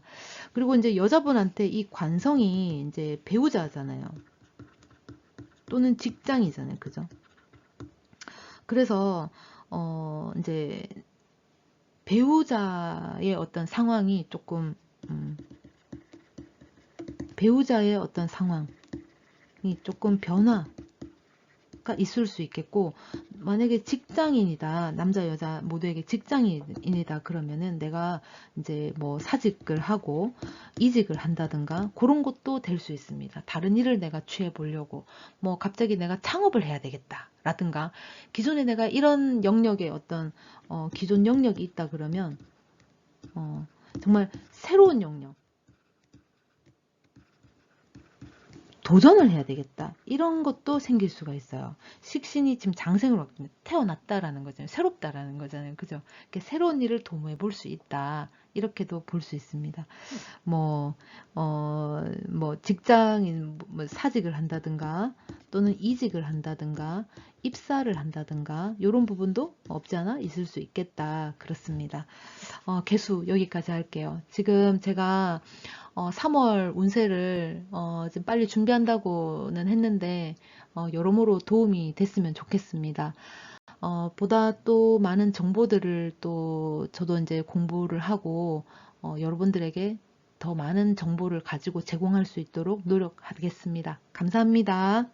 그리고 이제 여자분한테 이 관성이 이제 배우자잖아요. 또는 직장이잖아요. 그죠? 그래서 이제 배우자의 어떤 상황이 조금 배우자의 어떤 상황이 조금 변화가 있을 수 있겠고, 만약에 직장인이다, 남자 여자 모두에게 직장인이다 그러면은 내가 이제 뭐 사직을 하고 이직을 한다든가 그런 것도 될 수 있습니다. 다른 일을 내가 취해 보려고 뭐 갑자기 내가 창업을 해야 되겠다 라든가, 기존에 내가 이런 영역에 어떤 기존 영역이 있다 그러면 정말 새로운 영역, 도전을 해야 되겠다. 이런 것도 생길 수가 있어요. 식신이 지금 장생으로 태어났다라는 거잖아요. 새롭다라는 거잖아요. 그죠? 이렇게 새로운 일을 도모해 볼 수 있다. 이렇게도 볼 수 있습니다. 뭐, 뭐, 직장인, 뭐, 사직을 한다든가, 또는 이직을 한다든가, 입사를 한다든가, 이런 부분도 없지 않아 있을 수 있겠다. 그렇습니다. 개수 여기까지 할게요. 지금 제가 3월 운세를 지금 빨리 준비한다고는 했는데 여러모로 도움이 됐으면 좋겠습니다. 보다 또 많은 정보들을 또 저도 이제 공부를 하고 여러분들에게 더 많은 정보를 가지고 제공할 수 있도록 노력하겠습니다. 감사합니다.